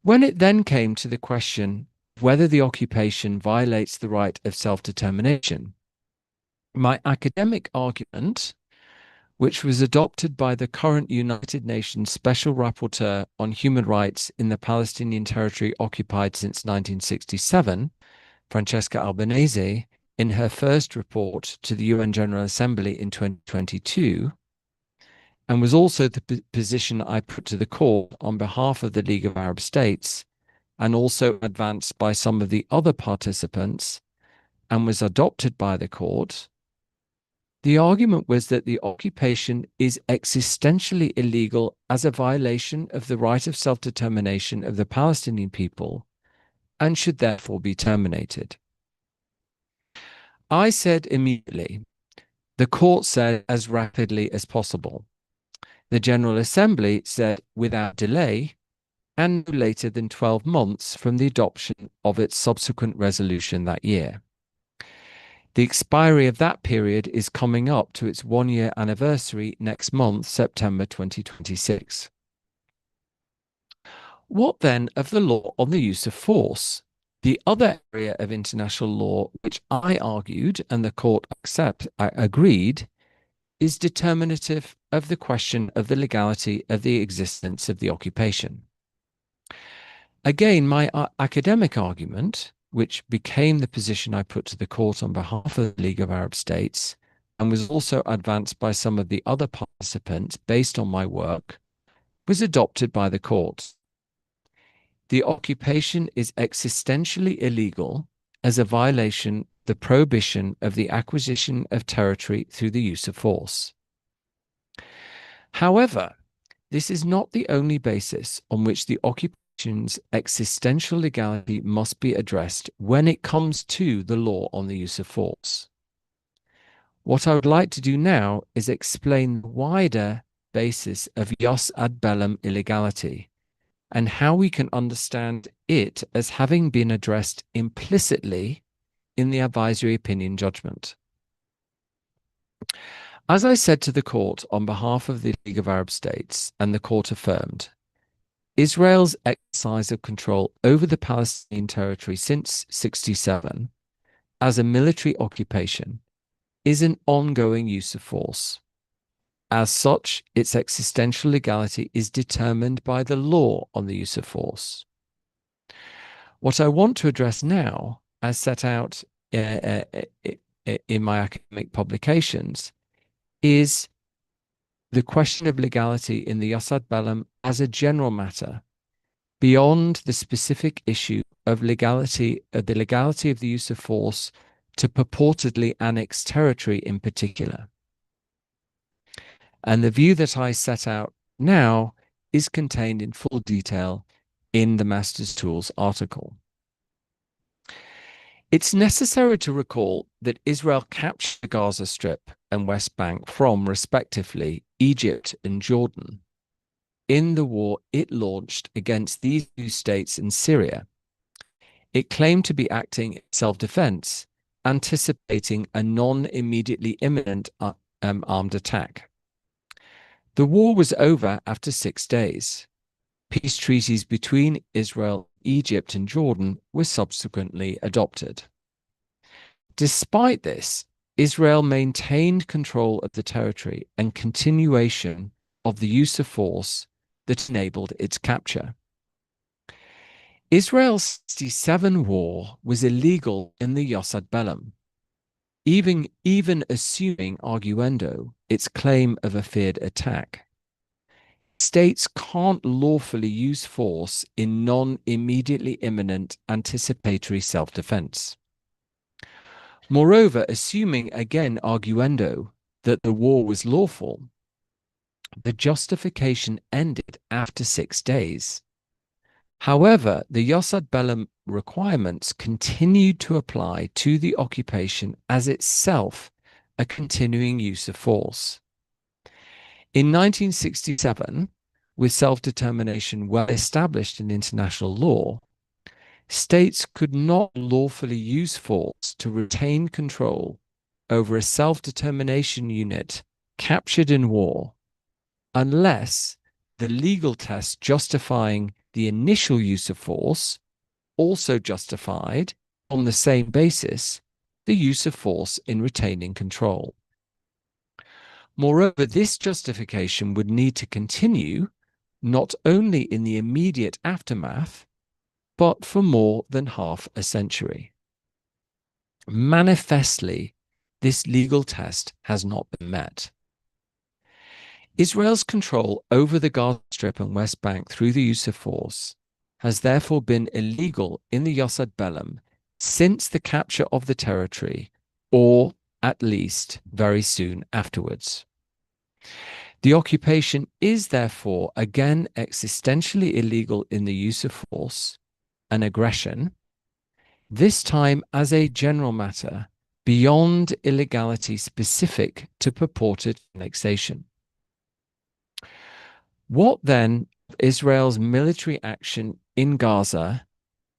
When it then came to the question whether the occupation violates the right of self-determination, my academic argument, which was adopted by the current United Nations Special Rapporteur on Human Rights in the Palestinian territory occupied since 1967, Francesca Albanese, in her first report to the UN General Assembly in 2022, and was also the position I put to the court on behalf of the League of Arab States, and also advanced by some of the other participants, and was adopted by the court. The argument was that the occupation is existentially illegal as a violation of the right of self-determination of the Palestinian people and should therefore be terminated. I said immediately, the court said as rapidly as possible. The General Assembly said without delay and no later than 12 months from the adoption of its subsequent resolution that year. The expiry of that period is coming up to its one-year anniversary next month, September 2026. What then of the law on the use of force? The other area of international law which I argued and the court agreed is determinative of the question of the legality of the existence of the occupation. Again, my academic argument, which became the position I put to the court on behalf of the League of Arab States, and was also advanced by some of the other participants based on my work, was adopted by the court. The occupation is existentially illegal as a violation of the prohibition of the acquisition of territory through the use of force. However, this is not the only basis on which the occupation's existential legality must be addressed when it comes to the law on the use of force. What I would like to do now is explain the wider basis of jus ad bellum illegality and how we can understand it as having been addressed implicitly in the advisory opinion judgment. As I said to the court on behalf of the League of Arab States, and the court affirmed, Israel's exercise of control over the Palestinian territory since 1967 as a military occupation is an ongoing use of force. As such, its existential legality is determined by the law on the use of force. What I want to address now, as set out in my academic publications, is the question of legality in the jus ad bellum as a general matter, beyond the specific issue of the legality of the use of force to purportedly annex territory in particular. And the view that I set out now is contained in full detail in the Master's Tools article. It's necessary to recall that Israel captured the Gaza Strip and West Bank from, respectively, Egypt and Jordan in the war it launched against these two states in Syria. It claimed to be acting in self-defense, anticipating a non-immediately imminent armed attack. The war was over after 6 days. Peace treaties between Israel, Egypt, and Jordan were subsequently adopted. Despite this, Israel maintained control of the territory and continuation of the use of force that enabled its capture. Israel's 67 war was illegal in the jus ad bellum, even assuming arguendo its claim of a feared attack. States can't lawfully use force in non-immediately imminent anticipatory self-defense. Moreover, assuming again arguendo that the war was lawful, the justification ended after 6 days. However, the jus ad bellum requirements continued to apply to the occupation as itself a continuing use of force. In 1967, with self-determination well established in international law, states could not lawfully use force to retain control over a self-determination unit captured in war unless the legal test justifying the initial use of force also justified, on the same basis, the use of force in retaining control. Moreover, this justification would need to continue not only in the immediate aftermath, but for more than half a century. Manifestly, this legal test has not been met. Israel's control over the Gaza Strip and West Bank through the use of force has therefore been illegal in the jus ad bellum since the capture of the territory, or at least very soon afterwards. The occupation is therefore again existentially illegal in the use of force and aggression, this time as a general matter beyond illegality specific to purported annexation. What then Israel's military action in Gaza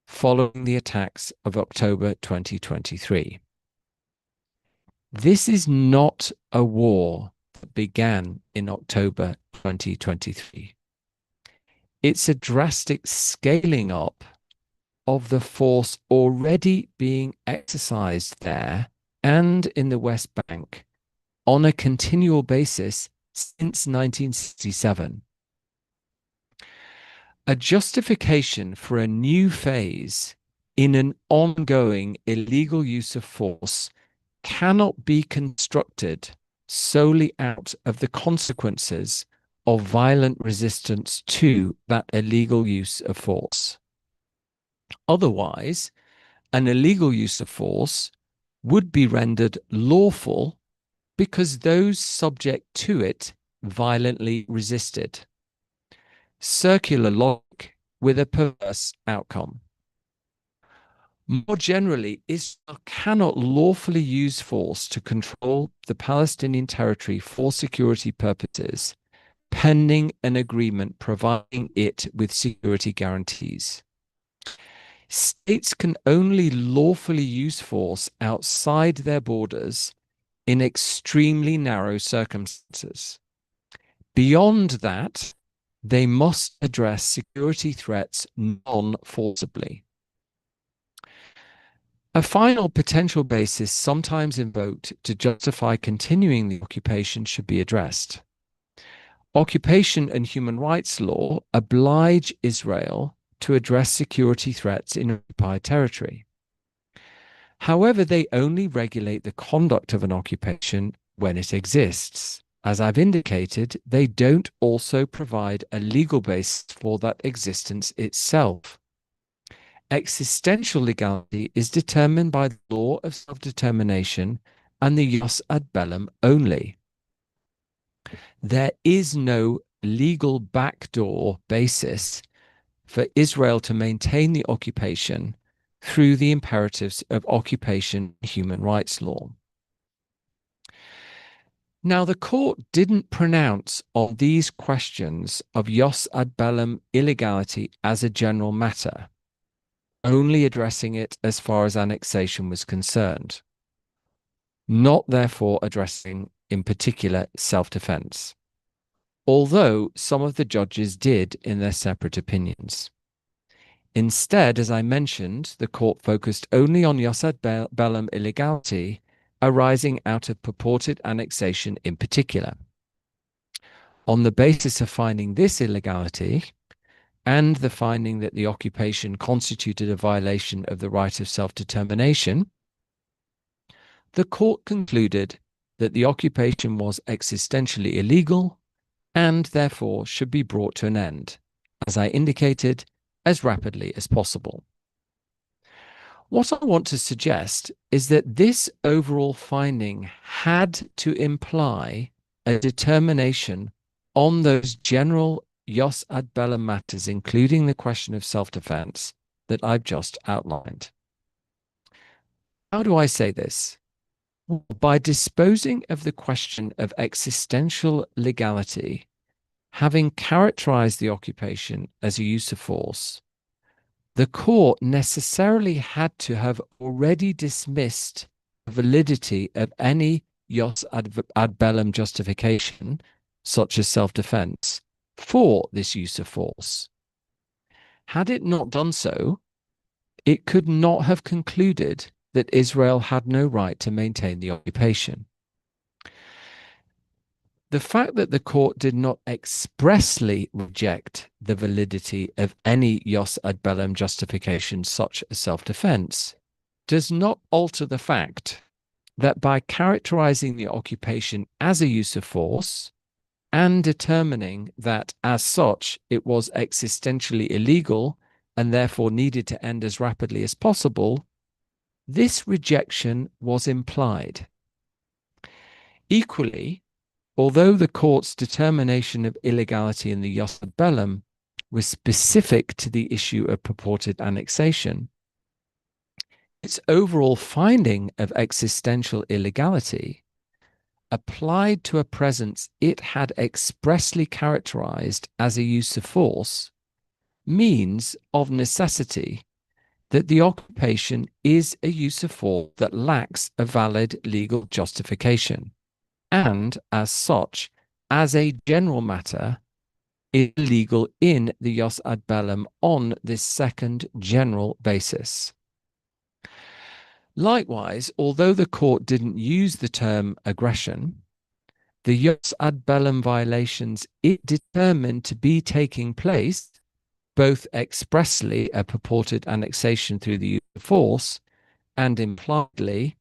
following the attacks of October 2023? This is not a war that began in October 2023. It's a drastic scaling up of the force already being exercised there and in the West Bank on a continual basis since 1967. A justification for a new phase in an ongoing illegal use of force cannot be constructed solely out of the consequences of violent resistance to that illegal use of force. Otherwise, an illegal use of force would be rendered lawful because those subject to it violently resisted. Circular logic with a perverse outcome. More generally, Israel cannot lawfully use force to control the Palestinian territory for security purposes, pending an agreement providing it with security guarantees. States can only lawfully use force outside their borders in extremely narrow circumstances. Beyond that, they must address security threats non-forcibly. A final potential basis sometimes invoked to justify continuing the occupation should be addressed. Occupation and human rights law oblige Israel to address security threats in occupied territory. However, they only regulate the conduct of an occupation when it exists, as I've indicated, they don't also provide a legal basis for that existence itself. Existential legality is determined by the law of self-determination and the jus ad bellum only. There is no legal backdoor basis for Israel to maintain the occupation through the imperatives of occupation and human rights law. Now, the court didn't pronounce on these questions of jus ad bellum illegality as a general matter, only addressing it as far as annexation was concerned, not therefore addressing in particular self-defense, although some of the judges did in their separate opinions. Instead, as I mentioned, the court focused only on jus ad bellum illegality arising out of purported annexation in particular. On the basis of finding this illegality, and the finding that the occupation constituted a violation of the right of self-determination, the court concluded that the occupation was existentially illegal and therefore should be brought to an end, as I indicated, as rapidly as possible. What I want to suggest is that this overall finding had to imply a determination on those general jus ad bellum matters, including the question of self-defense that I've just outlined. How do I say this? Well, by disposing of the question of existential legality, having characterized the occupation as a use of force, the court necessarily had to have already dismissed the validity of any jus ad bellum justification, such as self-defense, for this use of force. Had it not done so, it could not have concluded that Israel had no right to maintain the occupation. The fact that the court did not expressly reject the validity of any jus ad bellum justification such as self-defense does not alter the fact that by characterizing the occupation as a use of force and determining that as such it was existentially illegal and therefore needed to end as rapidly as possible, this rejection was implied. Equally, although the court's determination of illegality in the jus ad bellum was specific to the issue of purported annexation, its overall finding of existential illegality applied to a presence it had expressly characterized as a use of force means of necessity that the occupation is a use of force that lacks a valid legal justification, and as such, as a general matter, is illegal in the jus ad bellum on this second general basis. Likewise, although the court didn't use the term aggression, the jus ad bellum violations it determined to be taking place, both expressly a purported annexation through the use of force and impliedly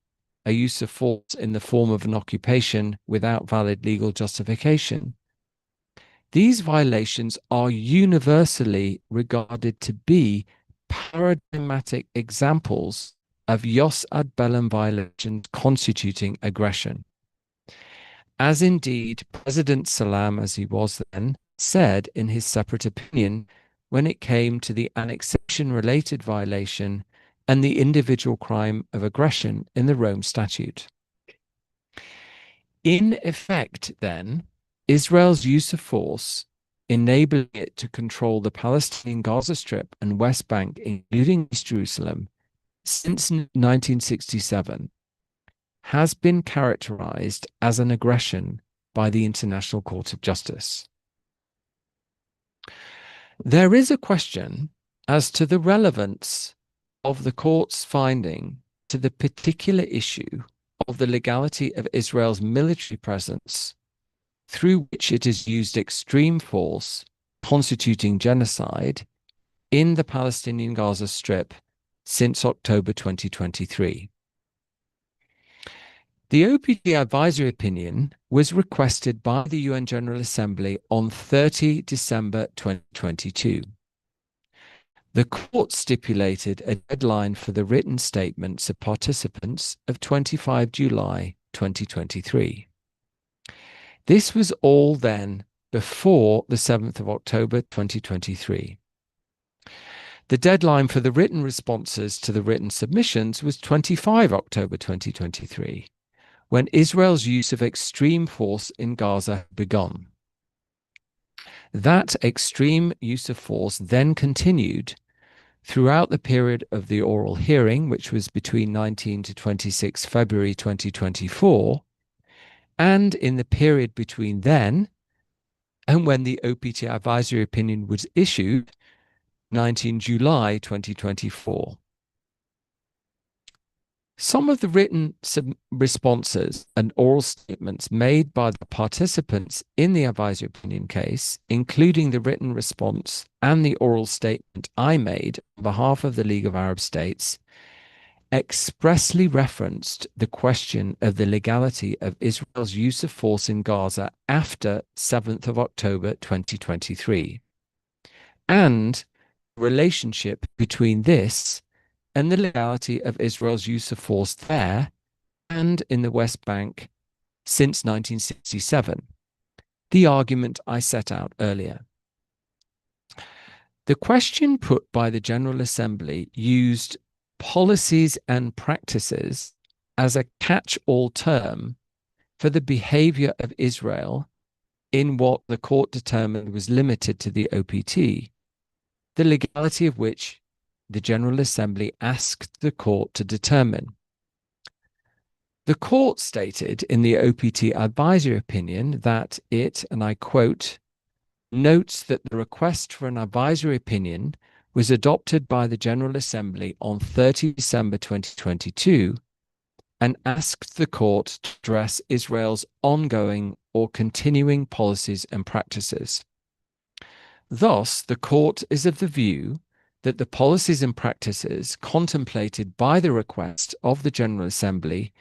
a use of force in the form of an occupation without valid legal justification, these violations are universally regarded to be paradigmatic examples of jus ad bellum violations constituting aggression. As indeed President Salam, as he was then, said in his separate opinion when it came to the annexation-related violation and the individual crime of aggression in the Rome Statute. In effect, then, Israel's use of force, enabling it to control the Palestinian Gaza Strip and West Bank, including East Jerusalem, since 1967, has been characterized as an aggression by the International Court of Justice. There is a question as to the relevance of the court's finding to the particular issue of the legality of Israel's military presence, through which it has used extreme force, constituting genocide, in the Palestinian Gaza Strip since October 2023. The OPT advisory opinion was requested by the UN General Assembly on 30 December 2022. The court stipulated a deadline for the written statements of participants of 25 July 2023. This was all then before the 7th of October 2023. The deadline for the written responses to the written submissions was 25 October 2023, when Israel's use of extreme force in Gaza had begun. That extreme use of force then continued throughout the period of the oral hearing, which was between 19 to 26 February 2024, and in the period between then and when the OPT advisory opinion was issued, 19 July 2024. Some of the written responses and oral statements made by the participants in the advisory opinion case, including the written response and the oral statement I made on behalf of the League of Arab States, expressly referenced the question of the legality of Israel's use of force in Gaza after 7th of October 2023, and the relationship between this and the legality of Israel's use of force there and in the West Bank since 1967, the argument I set out earlier. The question put by the General Assembly used policies and practices as a catch-all term for the behavior of Israel in what the court determined was limited to the OPT, the legality of which the General Assembly asked the court to determine. The court stated in the OPT advisory opinion that it, and I quote, notes that the request for an advisory opinion was adopted by the General Assembly on 30 December 2022 and asked the court to address Israel's ongoing or continuing policies and practices. Thus, the court is of the view that the policies and practices contemplated by the request of the General Assembly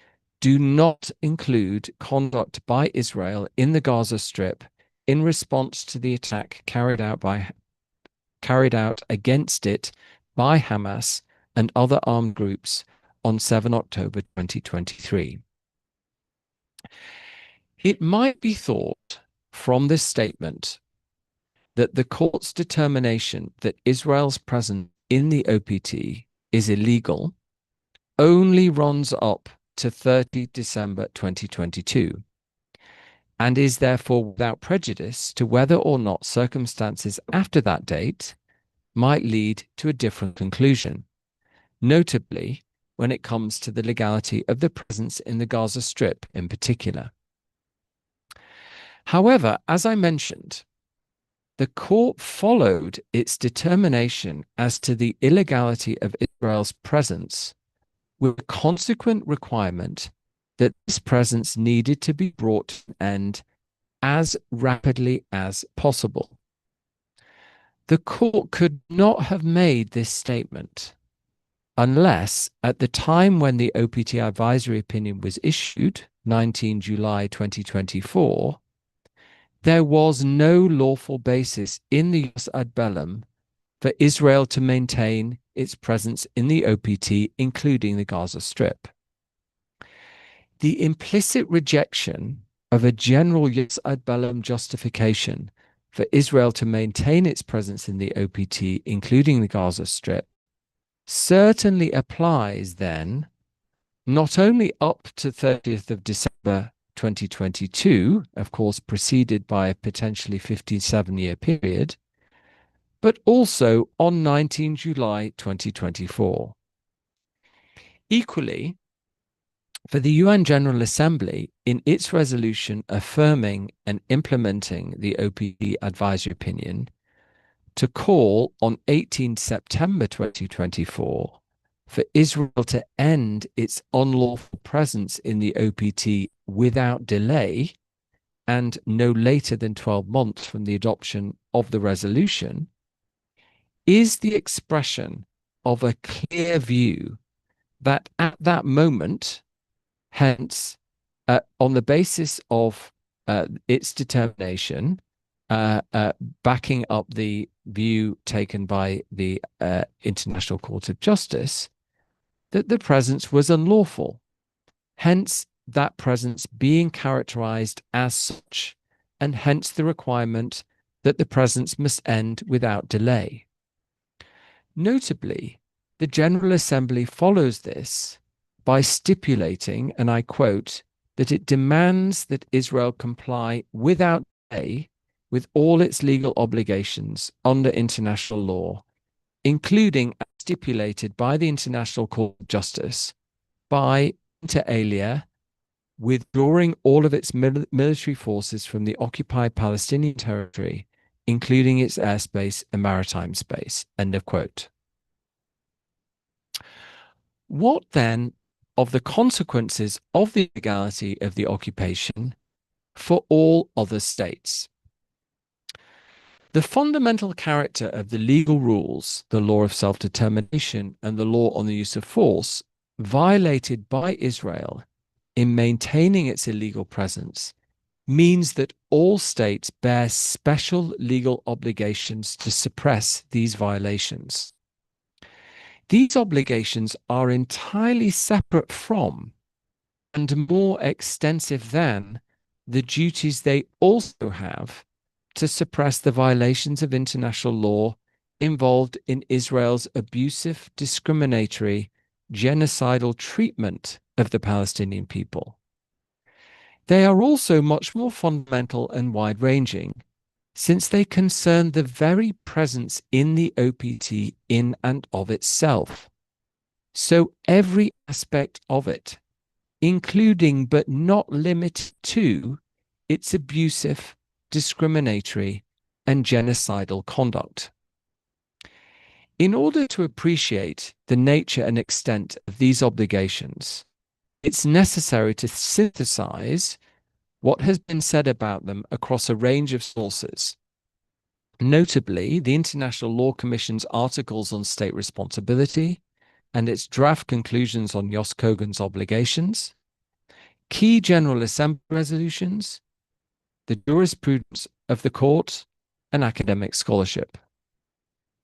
do not include conduct by Israel in the Gaza Strip in response to the attack carried out against it by Hamas and other armed groups on 7 October 2023. It might be thought from this statement that the court's determination that Israel's presence in the OPT is illegal only runs up to 30 December 2022 and is therefore without prejudice to whether or not circumstances after that date might lead to a different conclusion, notably when it comes to the legality of the presence in the Gaza Strip in particular. However, as I mentioned, the court followed its determination as to the illegality of Israel's presence with a consequent requirement that this presence needed to be brought to an end as rapidly as possible. The court could not have made this statement unless, at the time when the OPT advisory opinion was issued, 19 July 2024, there was no lawful basis in the jus ad bellum for Israel to maintain its presence in the OPT, including the Gaza Strip. The implicit rejection of a general jus ad bellum justification for Israel to maintain its presence in the OPT, including the Gaza Strip, certainly applies then not only up to 30th of December 2022, of course preceded by a potentially 57-year period, but also on 19 July 2024. Equally, for the UN General Assembly, in its resolution affirming and implementing the OPT advisory opinion, to call on 18 September 2024 for Israel to end its unlawful presence in the OPT without delay and no later than 12 months from the adoption of the resolution, is the expression of a clear view that at that moment, hence on the basis of its determination, backing up the view taken by the International Court of Justice, that the presence was unlawful. Hence, that presence being characterized as such, and hence the requirement that the presence must end without delay. Notably, the General Assembly follows this by stipulating, and I quote, that it demands that Israel comply without delay with all its legal obligations under international law, including as stipulated by the International Court of Justice, by, inter alia, withdrawing all of its military forces from the occupied Palestinian territory, including its airspace and maritime space. End of quote. What then of the consequences of the illegality of the occupation for all other states? The fundamental character of the legal rules, the law of self-determination and the law on the use of force, violated by Israel in maintaining its illegal presence, means that all states bear special legal obligations to suppress these violations. These obligations are entirely separate from and more extensive than the duties they also have to suppress the violations of international law involved in Israel's abusive, discriminatory, genocidal treatment of the Palestinian people. They are also much more fundamental and wide-ranging, since they concern the very presence in the OPT in and of itself. So every aspect of it, including but not limited to its abusive, discriminatory, and genocidal conduct. In order to appreciate the nature and extent of these obligations, it's necessary to synthesize what has been said about them across a range of sources, notably the International Law Commission's articles on state responsibility and its draft conclusions on Jos Kogan's obligations, key General Assembly resolutions, the jurisprudence of the court, and academic scholarship.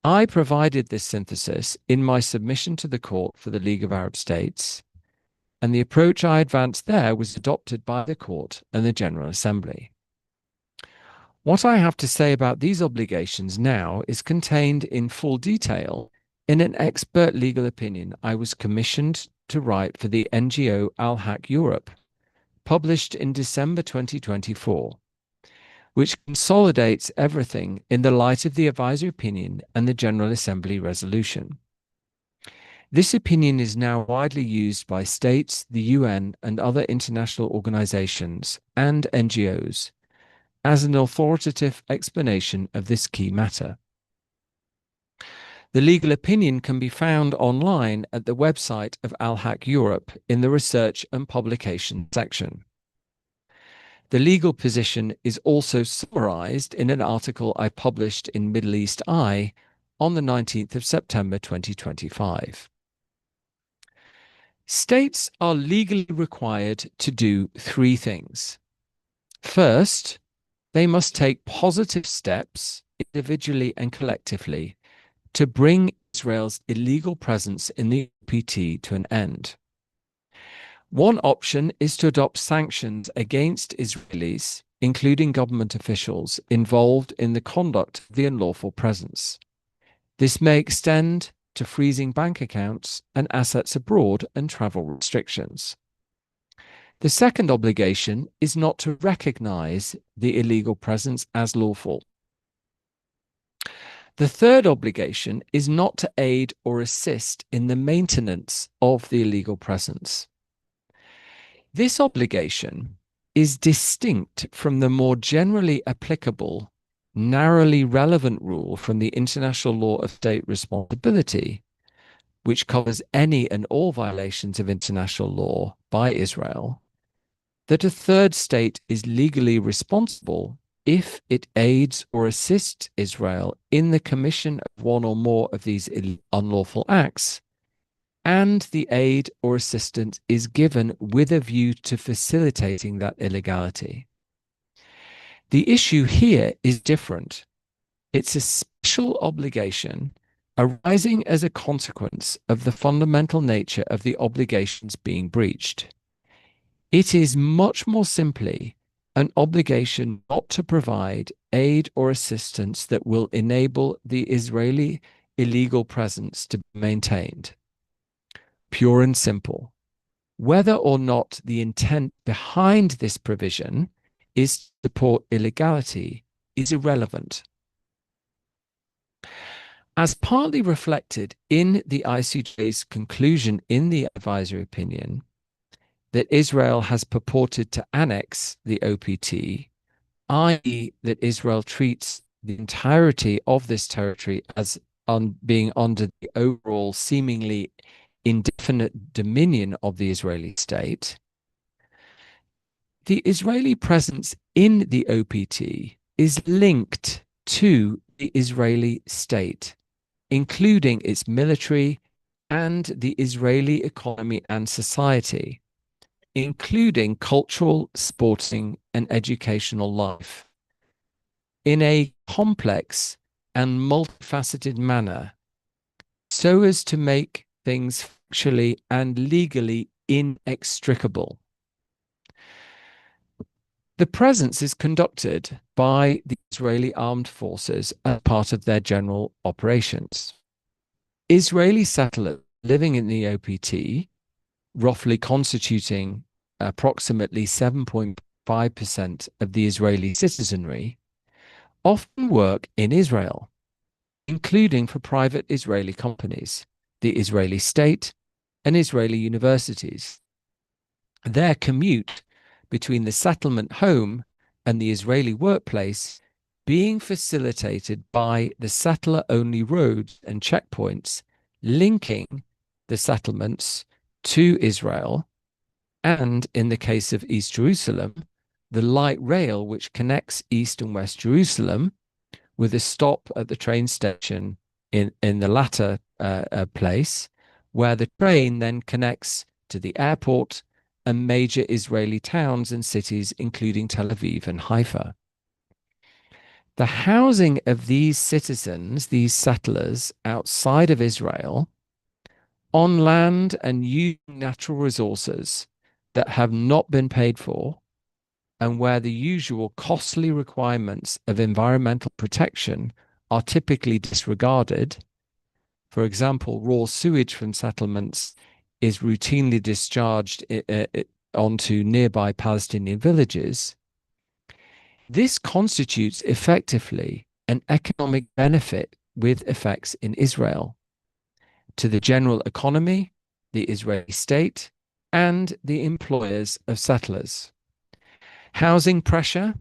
I provided this synthesis in my submission to the Court for the League of Arab States, and the approach I advanced there was adopted by the Court and the General Assembly. What I have to say about these obligations now is contained in full detail in an expert legal opinion I was commissioned to write for the NGO Al-Haq Europe, published in December 2024. Which consolidates everything in the light of the advisory opinion and the General Assembly resolution. This opinion is now widely used by states, the UN, and other international organizations and NGOs as an authoritative explanation of this key matter. The legal opinion can be found online at the website of Al-Haq Europe in the Research and Publication section. The legal position is also summarized in an article I published in Middle East Eye on the 19th of September 2025. States are legally required to do three things. First, they must take positive steps, individually and collectively, to bring Israel's illegal presence in the OPT to an end. One option is to adopt sanctions against Israelis, including government officials involved in the conduct of the unlawful presence. This may extend to freezing bank accounts and assets abroad and travel restrictions. The second obligation is not to recognize the illegal presence as lawful. The third obligation is not to aid or assist in the maintenance of the illegal presence. This obligation is distinct from the more generally applicable, narrowly relevant rule from the International Law of State Responsibility, which covers any and all violations of international law by Israel, that a third state is legally responsible if it aids or assists Israel in the commission of one or more of these unlawful acts, and the aid or assistance is given with a view to facilitating that illegality. The issue here is different. It's a special obligation arising as a consequence of the fundamental nature of the obligations being breached. It is much more simply an obligation not to provide aid or assistance that will enable the Israeli illegal presence to be maintained. Pure and simple. Whether or not the intent behind this provision is to support illegality is irrelevant. As partly reflected in the ICJ's conclusion in the advisory opinion that Israel has purported to annex the OPT, i.e. that Israel treats the entirety of this territory as being under the overall seemingly indefinite dominion of the Israeli state, the Israeli presence in the OPT is linked to the Israeli state, including its military and the Israeli economy and society, including cultural, sporting, and educational life, in a complex and multifaceted manner, so as to make things factually and legally inextricable. The presence is conducted by the Israeli armed forces as part of their general operations. Israeli settlers living in the OPT, roughly constituting approximately 7.5% of the Israeli citizenry, often work in Israel, including for private Israeli companies, the Israeli state, and Israeli universities. Their commute between the settlement home and the Israeli workplace being facilitated by the settler-only roads and checkpoints linking the settlements to Israel, and in the case of East Jerusalem, the light rail which connects East and West Jerusalem, with a stop at the train station in the latter place, where the train then connects to the airport and major Israeli towns and cities, including Tel Aviv and Haifa. The housing of these citizens, these settlers outside of Israel, on land and using natural resources that have not been paid for, and where the usual costly requirements of environmental protection are typically disregarded. For example, raw sewage from settlements is routinely discharged onto nearby Palestinian villages. This constitutes effectively an economic benefit with effects in Israel to the general economy, the Israeli state, and the employers of settlers. Housing pressure,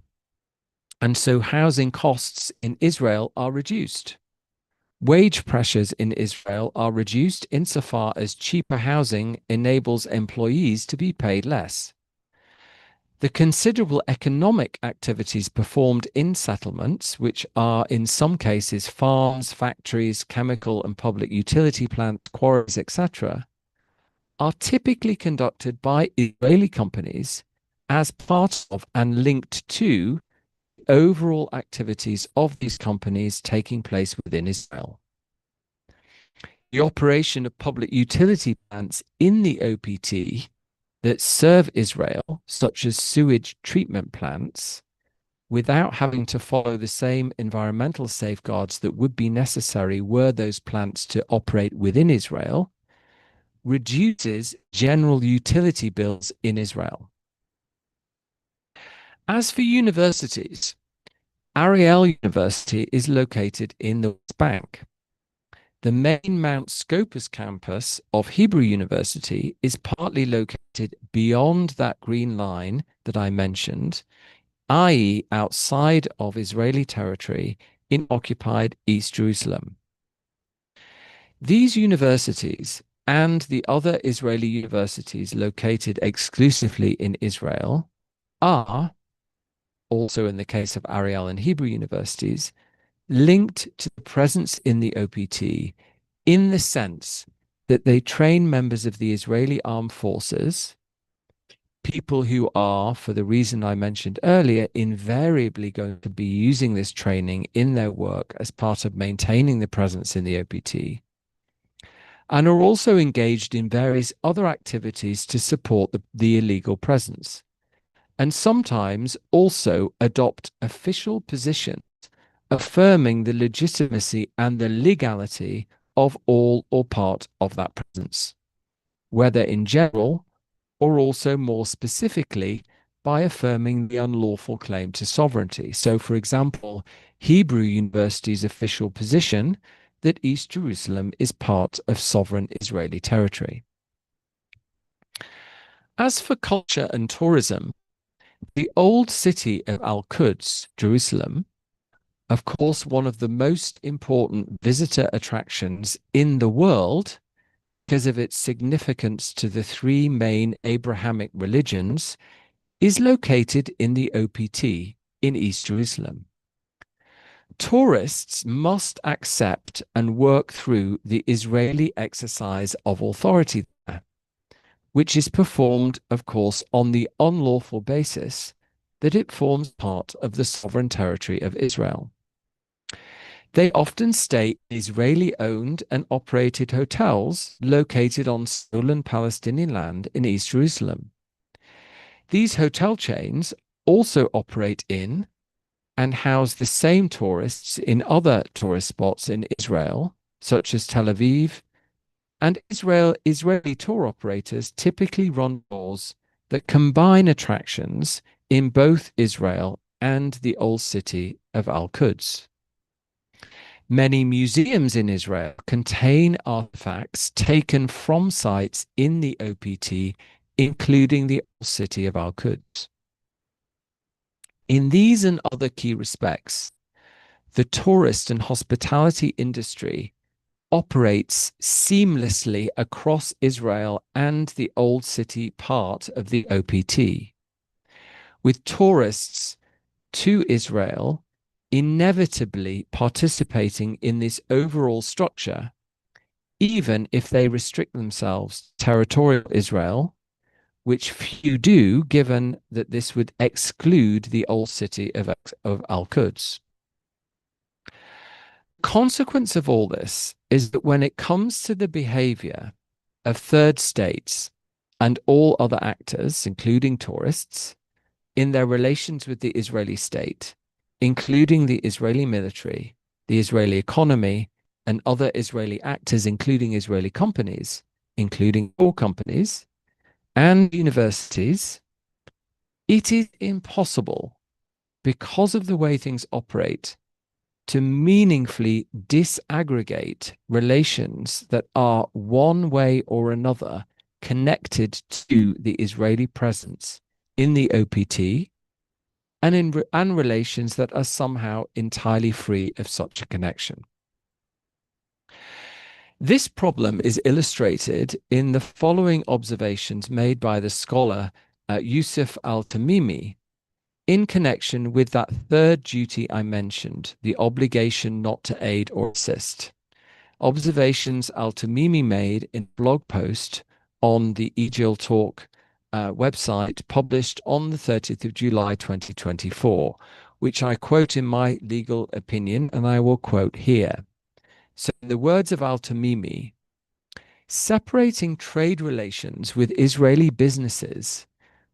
and so housing costs in Israel are reduced. Wage pressures in Israel are reduced insofar as cheaper housing enables employees to be paid less. The considerable economic activities performed in settlements, which are in some cases farms, factories, chemical and public utility plants, quarries, etc., are typically conducted by Israeli companies as part of and linked to overall activities of these companies taking place within Israel. The operation of public utility plants in the OPT that serve Israel, such as sewage treatment plants, without having to follow the same environmental safeguards that would be necessary were those plants to operate within Israel, reduces general utility bills in Israel. As for universities, Ariel University is located in the West Bank. The main Mount Scopus campus of Hebrew University is partly located beyond that green line that I mentioned, i.e. outside of Israeli territory in occupied East Jerusalem. These universities and the other Israeli universities located exclusively in Israel are, also in the case of Ariel and Hebrew universities, linked to the presence in the OPT in the sense that they train members of the Israeli armed forces, people who are, for the reason I mentioned earlier, invariably going to be using this training in their work as part of maintaining the presence in the OPT, and are also engaged in various other activities to support the illegal presence, and sometimes also adopt official positions affirming the legitimacy and the legality of all or part of that presence, whether in general or also more specifically by affirming the unlawful claim to sovereignty. So, for example, Hebrew University's official position that East Jerusalem is part of sovereign Israeli territory. As for culture and tourism, the old city of Al-Quds, Jerusalem, of course, one of the most important visitor attractions in the world because of its significance to the three main Abrahamic religions, is located in the OPT in East Jerusalem. Tourists must accept and work through the Israeli exercise of authority there, which is performed, of course, on the unlawful basis that it forms part of the sovereign territory of Israel. They often stay in Israeli-owned and operated hotels located on stolen Palestinian land in East Jerusalem. These hotel chains also operate in and house the same tourists in other tourist spots in Israel, such as Tel Aviv, and Israeli tour operators typically run tours that combine attractions in both Israel and the old city of Al-Quds. Many museums in Israel contain artifacts taken from sites in the OPT, including the old city of Al-Quds. In these and other key respects, the tourist and hospitality industry operates seamlessly across Israel and the old city part of the OPT, with tourists to Israel inevitably participating in this overall structure, even if they restrict themselves to territorial Israel, which few do, given that this would exclude the old city of Al-Quds. Consequence of all this is that when it comes to the behavior of third states and all other actors, including tourists, in their relations with the Israeli state, including the Israeli military, the Israeli economy, and other Israeli actors, including Israeli companies, including oil companies and universities, it is impossible, because of the way things operate, to meaningfully disaggregate relations that are one way or another connected to the Israeli presence in the OPT and relations that are somehow entirely free of such a connection. This problem is illustrated in the following observations made by the scholar Yusuf al-Tamimi in connection with that third duty I mentioned, the obligation not to aid or assist. Observations al-Tamimi made in a blog post on the EGIL Talk website published on the 30th of July 2024, which I quote in my legal opinion, and I will quote here. So in the words of al-Tamimi, separating trade relations with Israeli businesses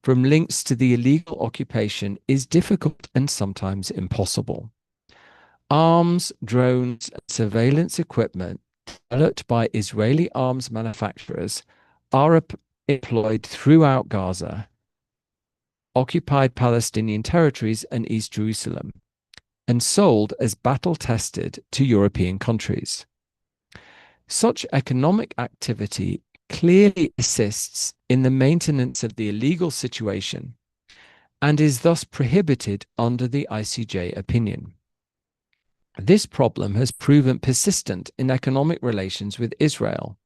from links to the illegal occupation is difficult and sometimes impossible. Arms, drones, and surveillance equipment developed by Israeli arms manufacturers are employed throughout Gaza, occupied Palestinian territories, and East Jerusalem, and sold as battle-tested to European countries. Such economic activity clearly assists in the maintenance of the illegal situation and is thus prohibited under the ICJ opinion. This problem has proven persistent in economic relations with Israel.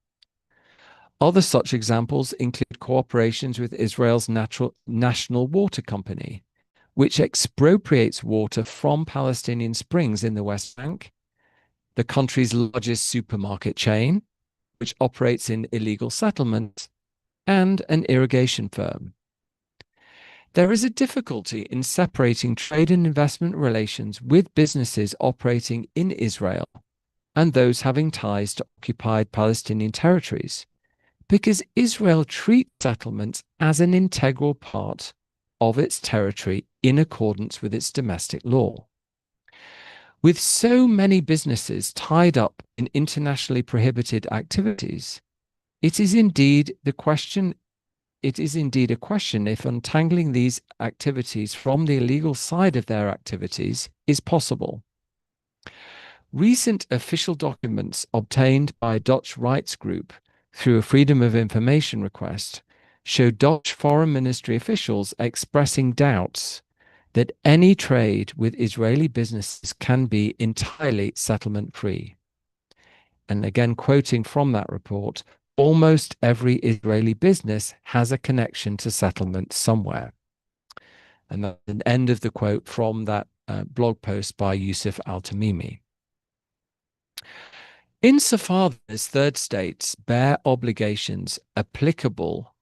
Other such examples include cooperations with Israel's national water company, which expropriates water from Palestinian springs in the West Bank, the country's largest supermarket chain, which operates in illegal settlements, and an irrigation firm. There is a difficulty in separating trade and investment relations with businesses operating in Israel and those having ties to occupied Palestinian territories, because Israel treats settlements as an integral part of its territory in accordance with its domestic law. With so many businesses tied up in internationally prohibited activities, it is indeed a question if untangling these activities from the illegal side of their activities is possible. Recent official documents obtained by a Dutch rights group through a Freedom of Information request show Dutch Foreign Ministry officials expressing doubts that any trade with Israeli businesses can be entirely settlement-free. And again, quoting from that report, almost every Israeli business has a connection to settlement somewhere. And that's the end of the quote from that blog post by Yusuf Al-Tamimi. Insofar as third states bear obligations applicable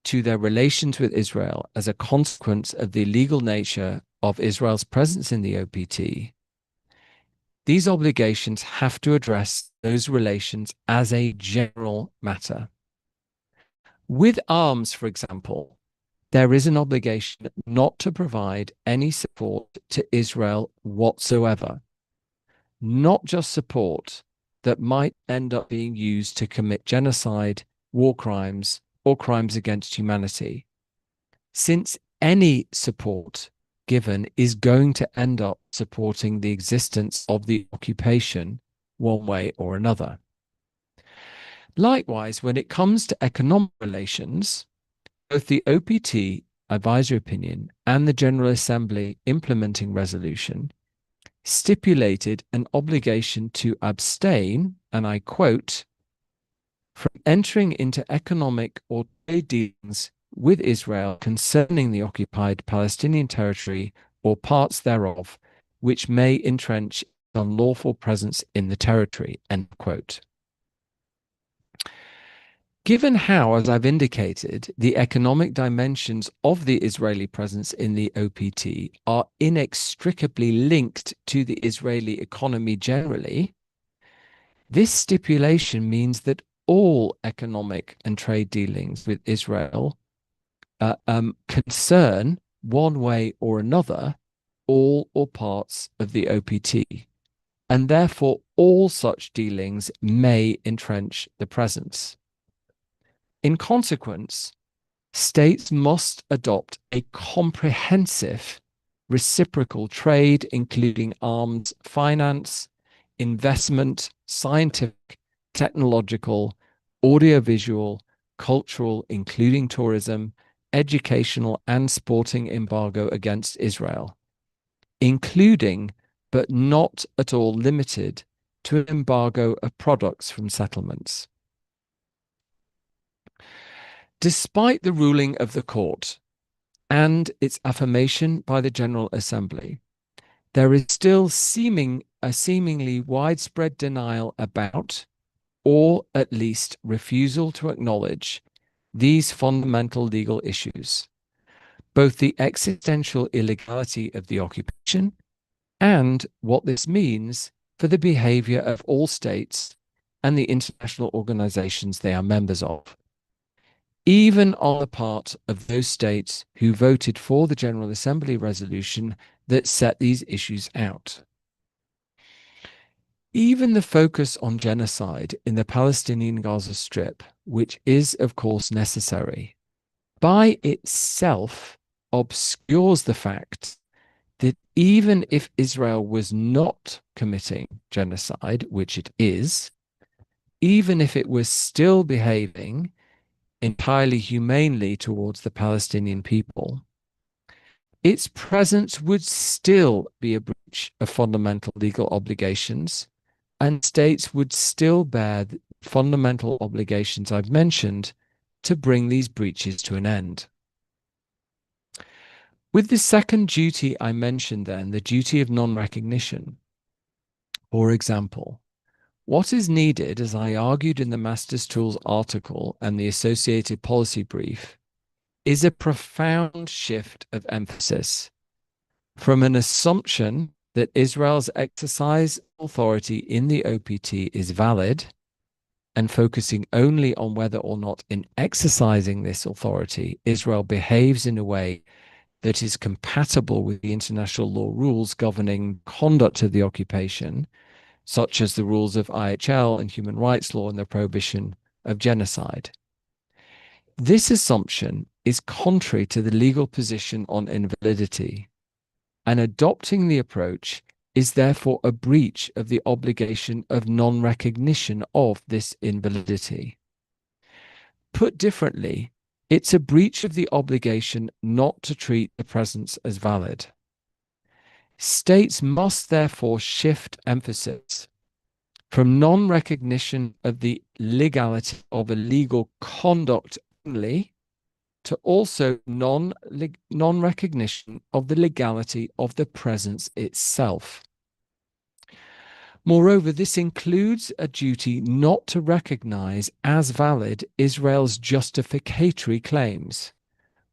to their relations with Israel as a consequence of the legal nature of Israel's presence in the OPT, these obligations have to address those relations as a general matter. With arms, for example, there is an obligation not to provide any support to Israel whatsoever, not just support that might end up being used to commit genocide, war crimes, or crimes against humanity, since any support given is going to end up supporting the existence of the occupation one way or another. Likewise, when it comes to economic relations, both the OPT advisory opinion and the General Assembly implementing resolution stipulated an obligation to abstain, and I quote, from entering into economic or trade dealings with Israel concerning the occupied Palestinian territory or parts thereof, which may entrench its unlawful presence in the territory, end quote. Given how, as I've indicated, the economic dimensions of the Israeli presence in the OPT are inextricably linked to the Israeli economy generally, this stipulation means that all economic and trade dealings with Israel concern, one way or another, all or parts of the OPT, and therefore all such dealings may entrench the presence. In consequence, states must adopt a comprehensive reciprocal trade, including arms, finance, investment, scientific, technological, audiovisual, cultural, including tourism, educational, and sporting embargo against Israel, including but not at all limited to an embargo of products from settlements. Despite the ruling of the court and its affirmation by the General Assembly, there is still a seemingly widespread denial about, or at least refusal to acknowledge, these fundamental legal issues, both the existential illegality of the occupation and what this means for the behavior of all states and the international organizations they are members of, even on the part of those states who voted for the General Assembly resolution that set these issues out. Even the focus on genocide in the Palestinian Gaza Strip, which is of course necessary, by itself obscures the fact that even if Israel was not committing genocide, which it is, even if it was still behaving entirely humanely towards the Palestinian people, its presence would still be a breach of fundamental legal obligations, and states would still bear the fundamental obligations I've mentioned to bring these breaches to an end. With the second duty I mentioned then, the duty of non-recognition, for example, What is needed, as I argued in the Master's Tools article and the associated policy brief, is a profound shift of emphasis from an assumption that Israel's exercise authority in the OPT is valid and focusing only on whether or not in exercising this authority, Israel behaves in a way that is compatible with the international law rules governing conduct of the occupation, such as the rules of IHL and human rights law and the prohibition of genocide. This assumption is contrary to the legal position on invalidity, and adopting the approach is therefore a breach of the obligation of non-recognition of this invalidity. Put differently, it's a breach of the obligation not to treat the presence as valid. States must therefore shift emphasis from non-recognition of the legality of illegal conduct only to also non-recognition of the legality of the presence itself. Moreover, this includes a duty not to recognize as valid Israel's justificatory claims,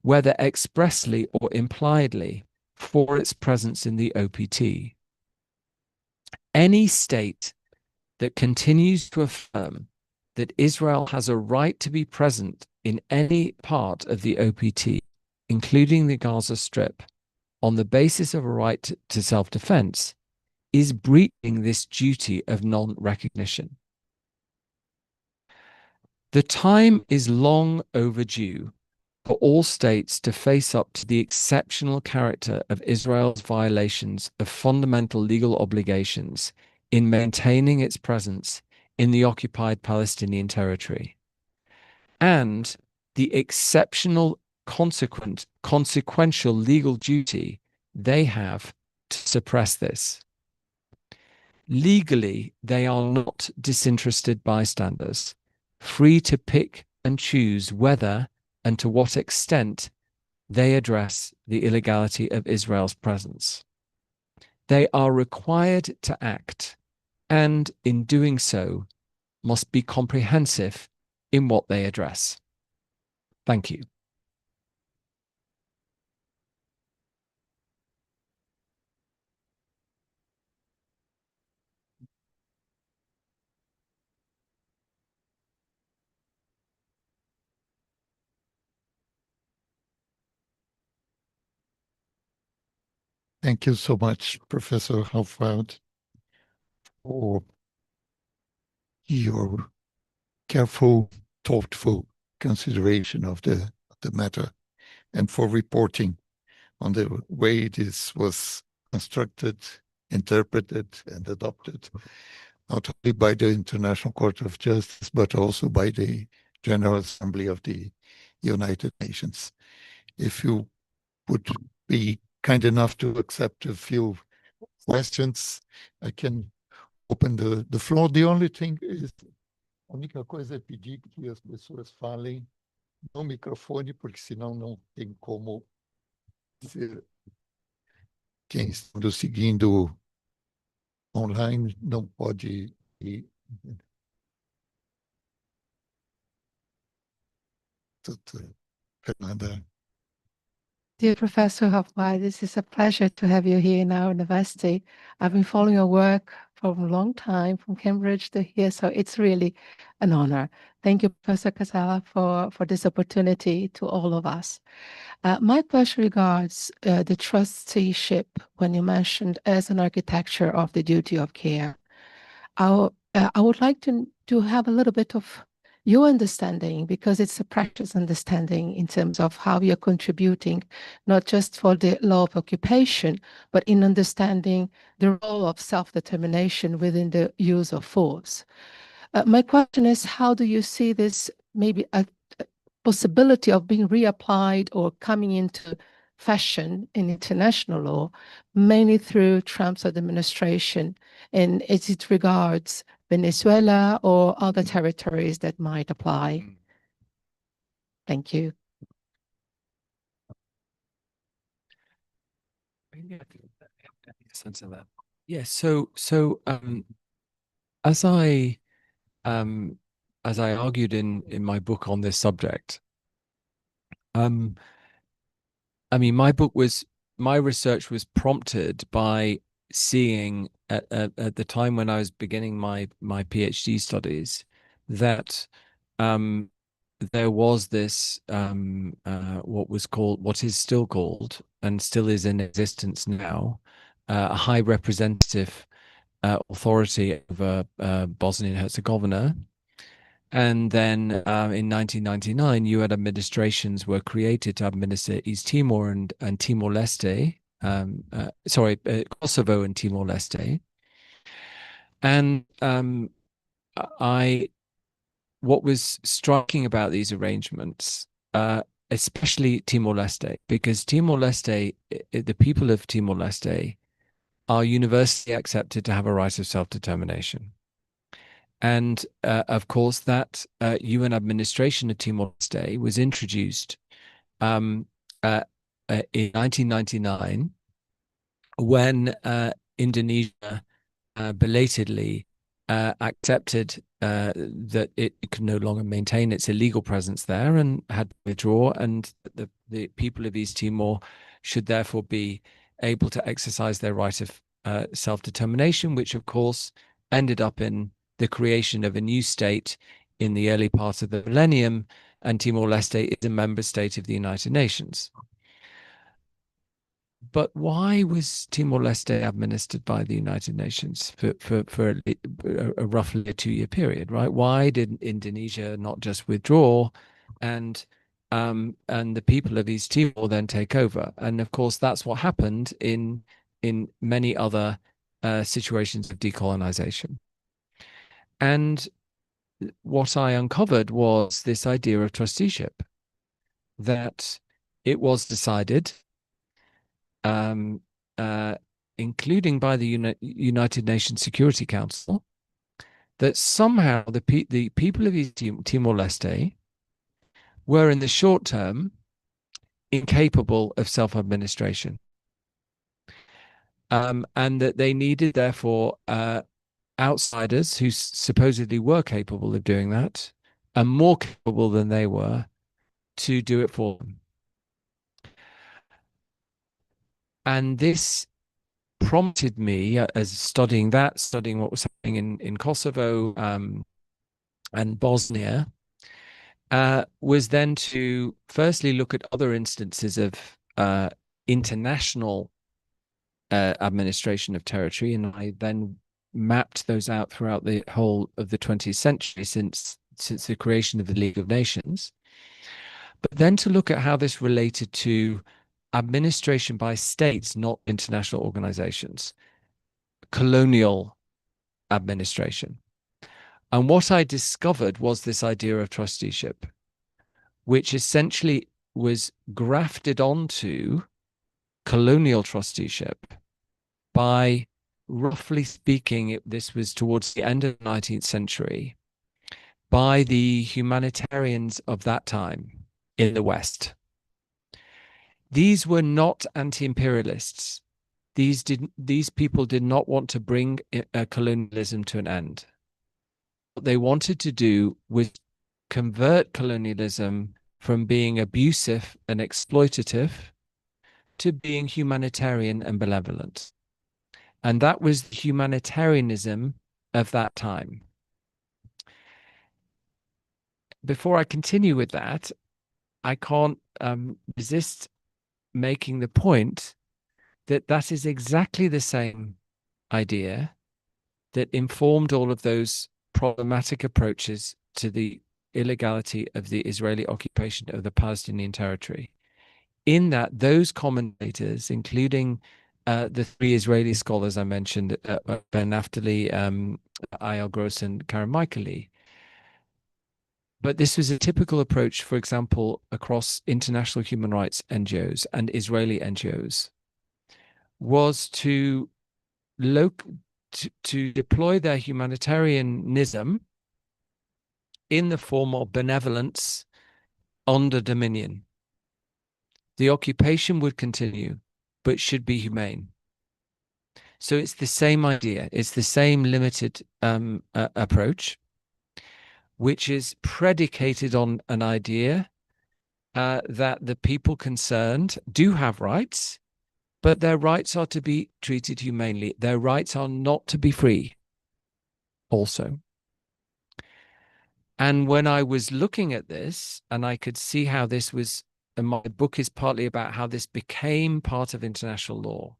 whether expressly or impliedly, for its presence in the OPT. Any state that continues to affirm that Israel has a right to be present in any part of the OPT, including the Gaza Strip, on the basis of a right to self-defense, is breaching this duty of non-recognition. The time is long overdue for all states to face up to the exceptional character of Israel's violations of fundamental legal obligations in maintaining its presence in the occupied Palestinian territory, and the exceptional consequential legal duty they have to suppress this. Legally, they are not disinterested bystanders, free to pick and choose whether and to what extent they address the illegality of Israel's presence. They are required to act, and in doing so, must be comprehensive in what they address. Thank you. Thank you so much, Professor Halfwoud, for your careful, thoughtful consideration of the matter and for reporting on the way this was constructed, interpreted, and adopted, not only by the International Court of Justice, but also by the General Assembly of the United Nations. If you would be kind enough to accept a few questions, I can open the floor. The only thing is, a única coisa é pedir que as pessoas falem no microfone, porque senão não tem como ser. Quem está nos seguindo online não pode ir. Fernanda. Dear Professor Hofmeier, this is a pleasure to have you here in our university. I've been following your work for a long time, from Cambridge to here, so it's really an honor. Thank you, Professor Casala, for this opportunity to all of us. My question regards the trusteeship when you mentioned as an architecture of the duty of care. I would like to have a little bit of your understanding, because it's a practice understanding in terms of how you're contributing, not just for the law of occupation, but in understanding the role of self-determination within the use of force. My question is, how do you see this maybe a possibility of being reapplied or coming into fashion in international law, mainly through Trump's administration, and as it regards Venezuela or other territories that might apply? Thank you. Maybe I can sense of that. Yeah, so as I argued in my book on this subject, I mean, my research was prompted by seeing at the time when I was beginning my PhD studies that there was this what is still called and still is in existence now, a high representative authority over Bosnia and Herzegovina. And then in 1999, UN administrations were created to administer East Timor and Timor-Leste, Kosovo and Timor-Leste. And what was striking about these arrangements, especially Timor-Leste, because Timor-Leste, the people of Timor-Leste are universally accepted to have a right of self-determination. And of course, that UN administration of Timor-Leste was introduced in 1999 when Indonesia belatedly accepted that it could no longer maintain its illegal presence there and had to withdraw, and the people of East Timor should therefore be able to exercise their right of self-determination, which of course ended up in the creation of a new state in the early part of the millennium, and Timor-Leste is a member state of the United Nations. But why was Timor-Leste administered by the United Nations for a roughly a 2-year period, right? Why did Indonesia not just withdraw and the people of East Timor then take over? And of course, that's what happened in many other situations of decolonization. And what I uncovered was this idea of trusteeship, that it was decided, including by the United Nations Security Council, that somehow the people of East Timor-Leste were in the short term incapable of self-administration, and that they needed therefore outsiders who supposedly were capable of doing that, and more capable than they were, to do it for them. And this prompted me, as studying what was happening in Kosovo and Bosnia, was then to firstly look at other instances of international administration of territory, and I then mapped those out throughout the whole of the 20th century since the creation of the League of Nations, but then to look at how this related to administration by states, not international organizations, colonial administration. And what I discovered was this idea of trusteeship, which essentially was grafted onto colonial trusteeship by, roughly speaking, this was towards the end of the 19th century, by the humanitarians of that time in the West. These were not anti-imperialists. These people did not want to bring colonialism to an end. What they wanted to do was convert colonialism from being abusive and exploitative to being humanitarian and benevolent. And that was the humanitarianism of that time. Before I continue with that, I can't resist making the point that that is exactly the same idea that informed all of those problematic approaches to the illegality of the Israeli occupation of the Palestinian territory. In that, those commentators, including the 3 Israeli scholars I mentioned, Ben Naftali, Eyal Gross, and Karen Michaeli. But this was a typical approach, for example, across international human rights NGOs and Israeli NGOs, was to deploy their humanitarianism in the form of benevolence under dominion. The occupation would continue, but should be humane. So it's the same idea. It's the same limited approach, which is predicated on an idea that the people concerned do have rights, but their rights are to be treated humanely. Their rights are not to be free also. And when I was looking at this, and I could see how this was, and my book is partly about how this became part of international law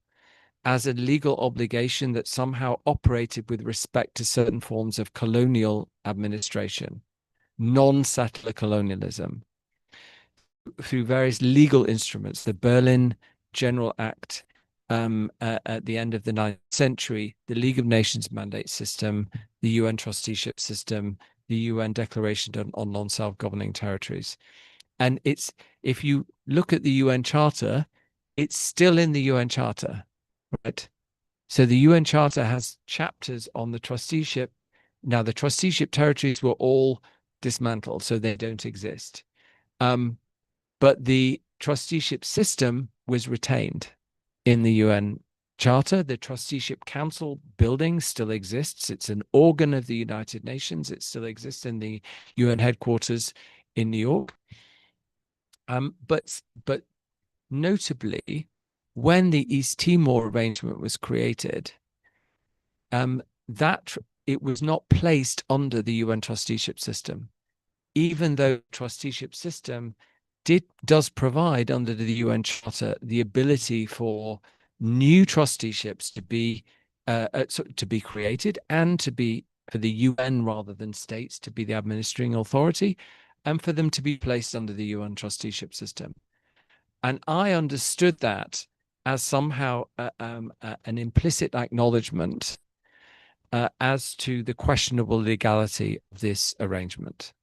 as a legal obligation that somehow operated with respect to certain forms of colonial administration, non-settler colonialism, through various legal instruments, the Berlin General Act at the end of the 19th century, the League of Nations mandate system, the UN trusteeship system, the UN Declaration on Non-Self-Governing Territories. And it's, if you look at the UN Charter, it's still in the UN Charter, right? So the UN Charter has chapters on the trusteeship. Now, the trusteeship territories were all dismantled, so they don't exist. But the trusteeship system was retained in the UN Charter. The Trusteeship Council building still exists. It's an organ of the United Nations. It still exists in the UN headquarters in New York. But notably, when the East Timor arrangement was created, that it was not placed under the UN trusteeship system, even though the trusteeship system does provide under the UN Charter the ability for new trusteeships to be created and to be for the UN rather than states to be the administering authority, and for them to be placed under the UN trusteeship system. And I understood that as somehow an implicit acknowledgement as to the questionable legality of this arrangement.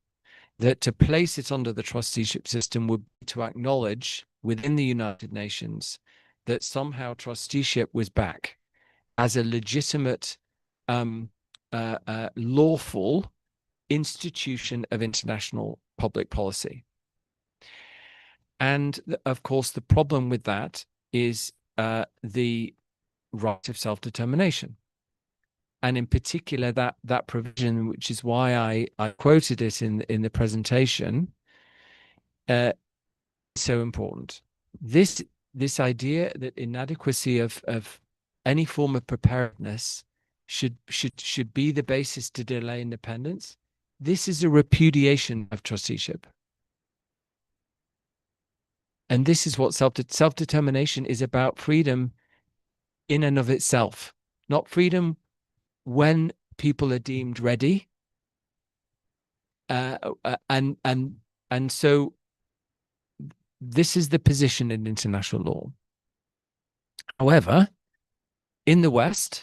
That to place it under the trusteeship system would be to acknowledge within the United Nations that somehow trusteeship was back as a legitimate, lawful institution of international public policy. And of course, the problem with that is the right of self-determination. And in particular, that provision, which is why I quoted it in the presentation, is so important. This idea that inadequacy of any form of preparedness should be the basis to delay independence. This is a repudiation of trusteeship. And this is what self-determination is about: freedom in and of itself, not freedom when people are deemed ready. And so this is the position in international law. However, in the West,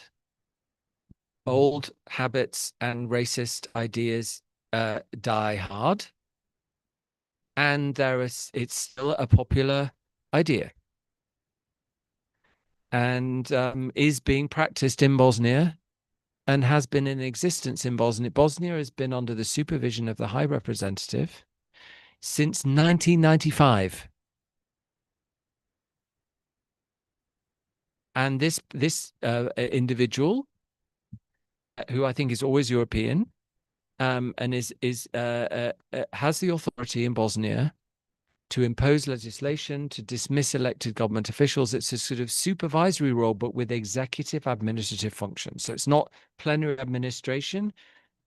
old habits and racist ideas die hard, and it's still a popular idea, and is being practiced in Bosnia, and has been in existence in Bosnia. Bosnia has been under the supervision of the High Representative since 1995. And this individual, who I think is always European, and has the authority in Bosnia to impose legislation, to dismiss elected government officials. It's a sort of supervisory role, but with executive administrative functions. So it's not plenary administration,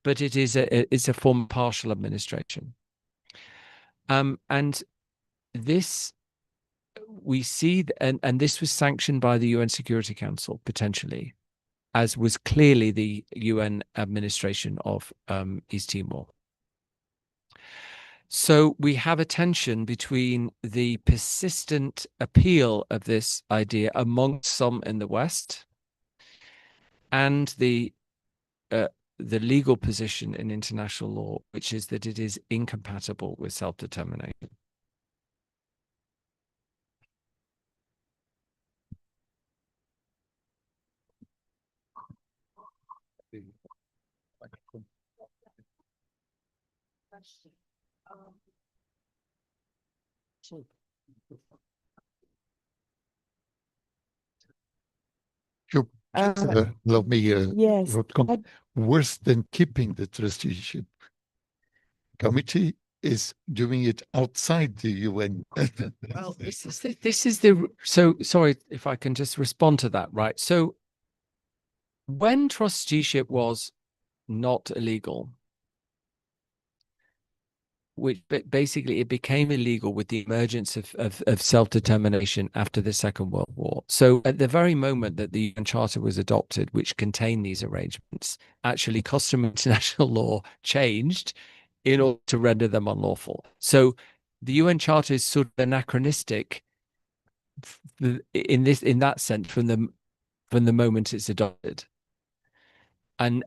but it's a form of partial administration. And this we see, and this was sanctioned by the UN Security Council potentially, as was clearly the UN administration of East Timor. So we have a tension between the persistent appeal of this idea amongst some in the West and the legal position in international law, which is that it is incompatible with self-determination. Question. Sure. Let me, Yes, worse than keeping the trusteeship committee is doing it outside the UN. Well, this is the, so sorry if I can just respond to that, right? So when trusteeship was not illegal, which basically it became illegal with the emergence of self-determination after the Second World War. So at the very moment that the UN Charter was adopted, which contained these arrangements, actually customary international law changed in order to render them unlawful. So the UN Charter is sort of anachronistic in that sense from the moment it's adopted. And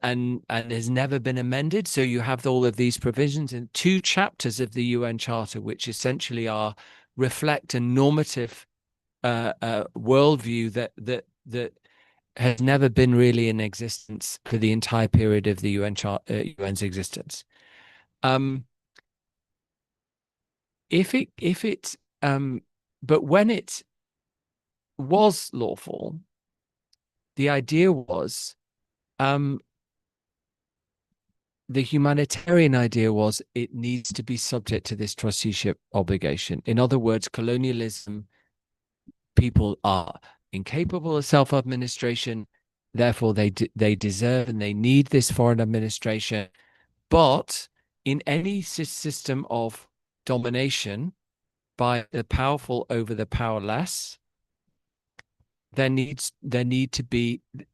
has never been amended. So you have all of these provisions in 2 chapters of the UN Charter, which essentially reflect a normative worldview that has never been really in existence for the entire period of the UN's existence. But when it was lawful, the idea was, the humanitarian idea was it needs to be subject to this trusteeship obligation. In other words, colonialism, people are incapable of self-administration, therefore they deserve and they need this foreign administration. But in any system of domination by the powerful over the powerless, there's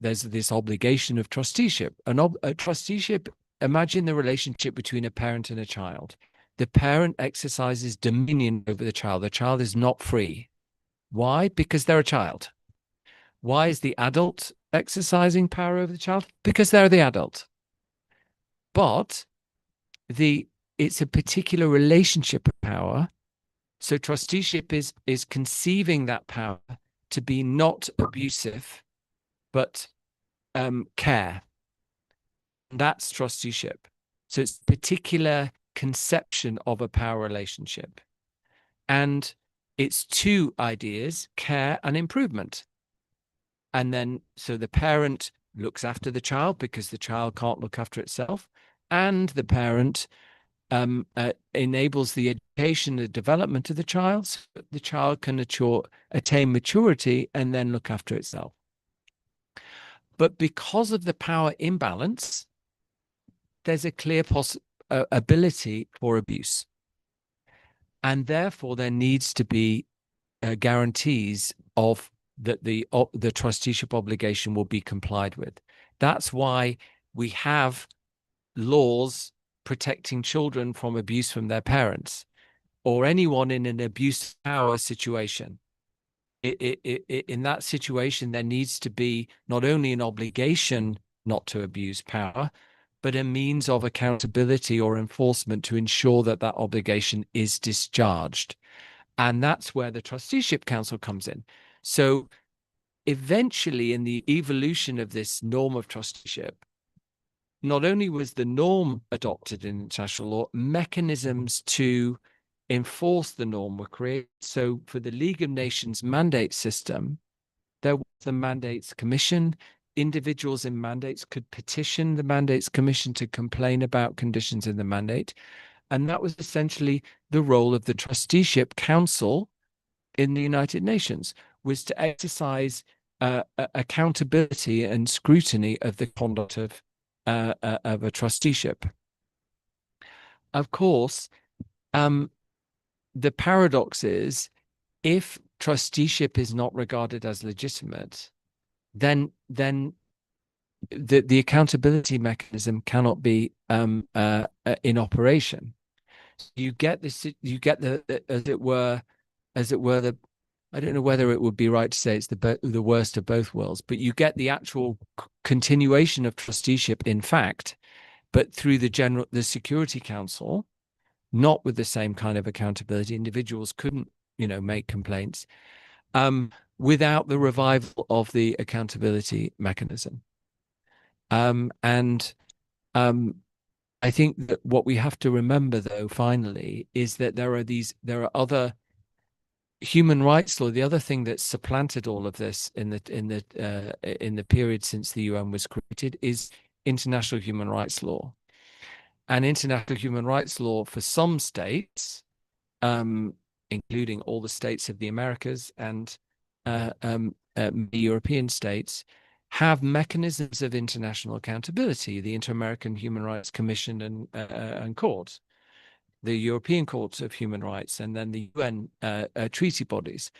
this obligation of trusteeship. A trusteeship, imagine the relationship between a parent and a child. The parent exercises dominion over the child. The child is not free. Why? Because they're a child. Why is the adult exercising power over the child? Because they're the adult. But it's a particular relationship of power. So trusteeship is conceiving that power to be not abusive, but care. That's trusteeship. So it's a particular conception of a power relationship. And it's 2 ideas, care and improvement. And then, so the parent looks after the child because the child can't look after itself. And the parent enables the education and development of the child so that the child can attain maturity and then look after itself. But because of the power imbalance, there's a clear ability for abuse. And therefore, there needs to be guarantees of that the trusteeship obligation will be complied with. That's why we have laws protecting children from abuse from their parents or anyone in an abuse power situation. In that situation, there needs to be not only an obligation not to abuse power, but a means of accountability or enforcement to ensure that that obligation is discharged. And that's where the Trusteeship Council comes in. So eventually, in the evolution of this norm of trusteeship, not only was the norm adopted in international law, mechanisms to enforce the norm were created. So for the League of Nations mandate system, there was the Mandates Commission. Individuals in mandates could petition the Mandates Commission to complain about conditions in the mandate. And that was essentially the role of the Trusteeship Council in the United Nations, was to exercise accountability and scrutiny of the conduct of a trusteeship. Of course, the paradox is, if trusteeship is not regarded as legitimate, then the accountability mechanism cannot be in operation. You get this. You get the as it were the. I don't know whether it would be right to say it's the worst of both worlds, but you get the actual continuation of trusteeship, in fact, but through the Security Council, not with the same kind of accountability. Individuals couldn't, make complaints without the revival of the accountability mechanism. I think that what we have to remember, though, finally, is that there are other human rights law, the other thing that supplanted all of this in the period since the UN was created is international human rights law. And international human rights law for some states, including all the states of the Americas and European states, have mechanisms of international accountability, the Inter-American Human Rights Commission and Court, the European Court of Human Rights, and then the UN treaty bodies.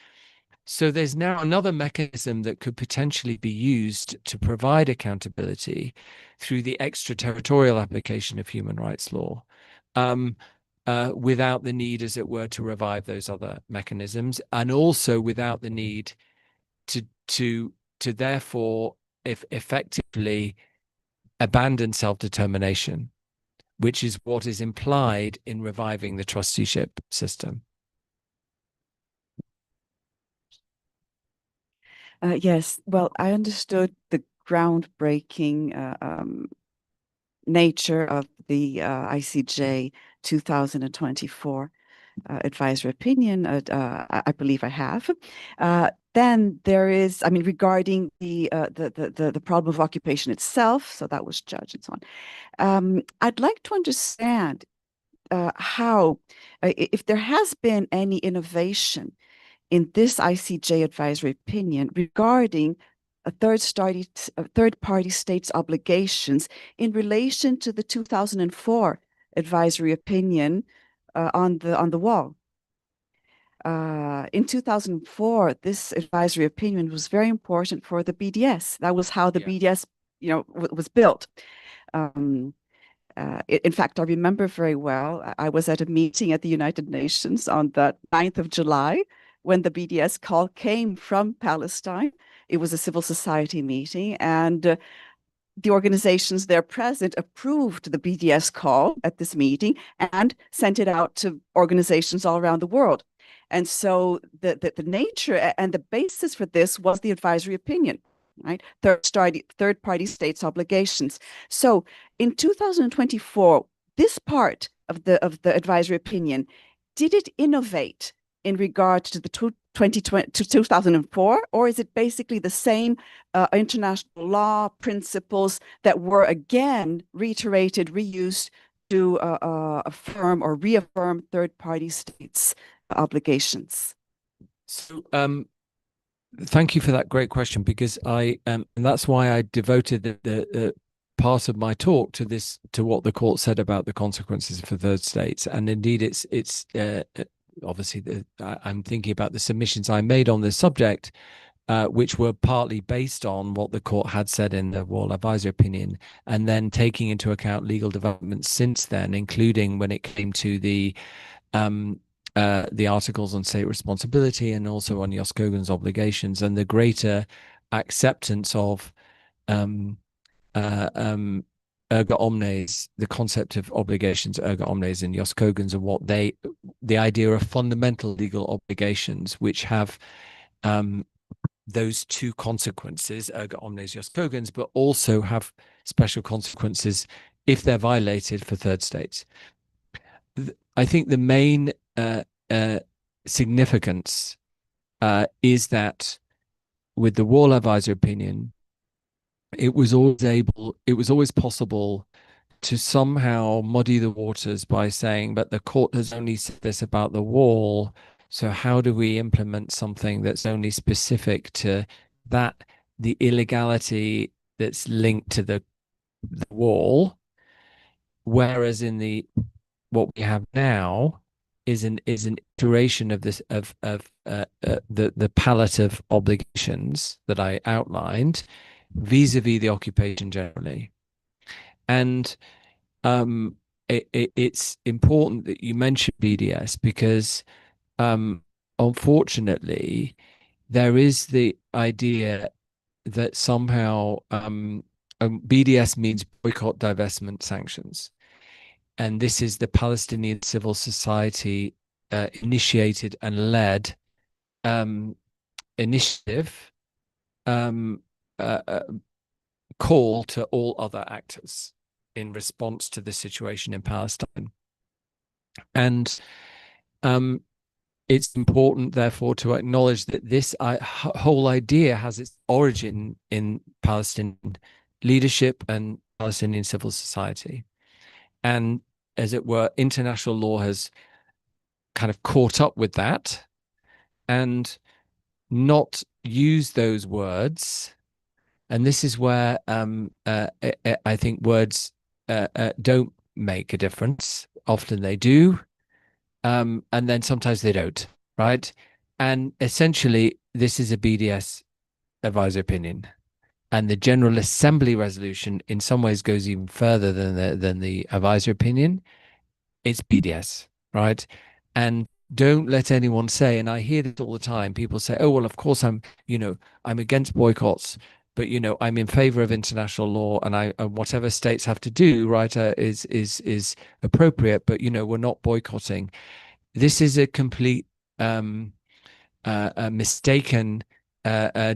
So there's now another mechanism that could potentially be used to provide accountability through the extraterritorial application of human rights law, without the need, as it were, to revive those other mechanisms, and also without the need to therefore effectively abandon self-determination, which is what is implied in reviving the trusteeship system. Yes, well, I understood the groundbreaking nature of the ICJ 2024 advisory opinion. I believe I have. Then there is, I mean, regarding the problem of occupation itself. So that was judged and so on. I'd like to understand how, if there has been any innovation in this ICJ advisory opinion regarding a third-party states' obligations in relation to the 2004 advisory opinion on the wall. In 2004, this advisory opinion was very important for the BDS. That was how the BDS, was built. In fact, I remember very well, I was at a meeting at the United Nations on the 9th of July when the BDS call came from Palestine. It was a civil society meeting, and the organizations there present approved the BDS call at this meeting and sent it out to organizations all around the world. And so the nature and the basis for this was the advisory opinion, right? Third-party states' obligations. So in 2024, this part of the advisory opinion, did it innovate in regard to the 2004, or is it basically the same international law principles that were again reiterated, reused to affirm or reaffirm third-party states' obligations? So, thank you for that great question, because and that's why I devoted the part of my talk to what the court said about the consequences for third states. And indeed, it's obviously I'm thinking about the submissions I made on this subject, which were partly based on what the court had said in the Wall Advisory opinion, and then taking into account legal developments since then, including when it came to the articles on state responsibility and also on Jos Kogan's obligations, and the greater acceptance of erga omnes, the concept of obligations erga omnes in Jos Kogan's, and what the idea of fundamental legal obligations, which have those two consequences, erga omnes Jos Kogan's, but also have special consequences if they're violated for third states. I think the main significance is that with the Wall Advisory opinion, it was always possible to somehow muddy the waters by saying, but the court has only said this about the wall, so how do we implement something that's only specific to that, the illegality that's linked to the wall, whereas in what we have now is an iteration of this of the palette of obligations that I outlined vis-a-vis the occupation generally. And it's important that you mention BDS, because unfortunately there is the idea that somehow BDS means boycott, divestment, sanctions. And this is the Palestinian civil society initiated and led initiative call to all other actors in response to the situation in Palestine. And it's important, therefore, to acknowledge that this whole idea has its origin in Palestinian leadership and Palestinian civil society. And as it were, international law has kind of caught up with that and not used those words. And this is where I think words don't make a difference. Often they do. And then sometimes they don't, right? And essentially, this is a BDS advisory opinion. And the General Assembly resolution in some ways goes even further than the advisory opinion. It's BDS, right? And don't let anyone say, and I hear this all the time, people say, oh, well, of course I'm against boycotts, but I'm in favor of international law, and whatever states have to do, right, is appropriate, but we're not boycotting. This is a complete mistaken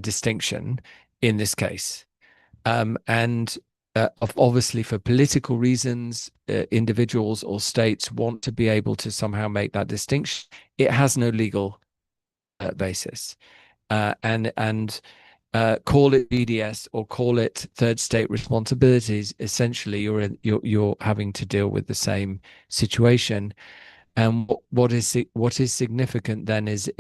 distinction in this case. And obviously for political reasons, individuals or states want to be able to somehow make that distinction. It has no legal basis. And call it BDS or call it third state responsibilities, essentially you're having to deal with the same situation. And what is significant then is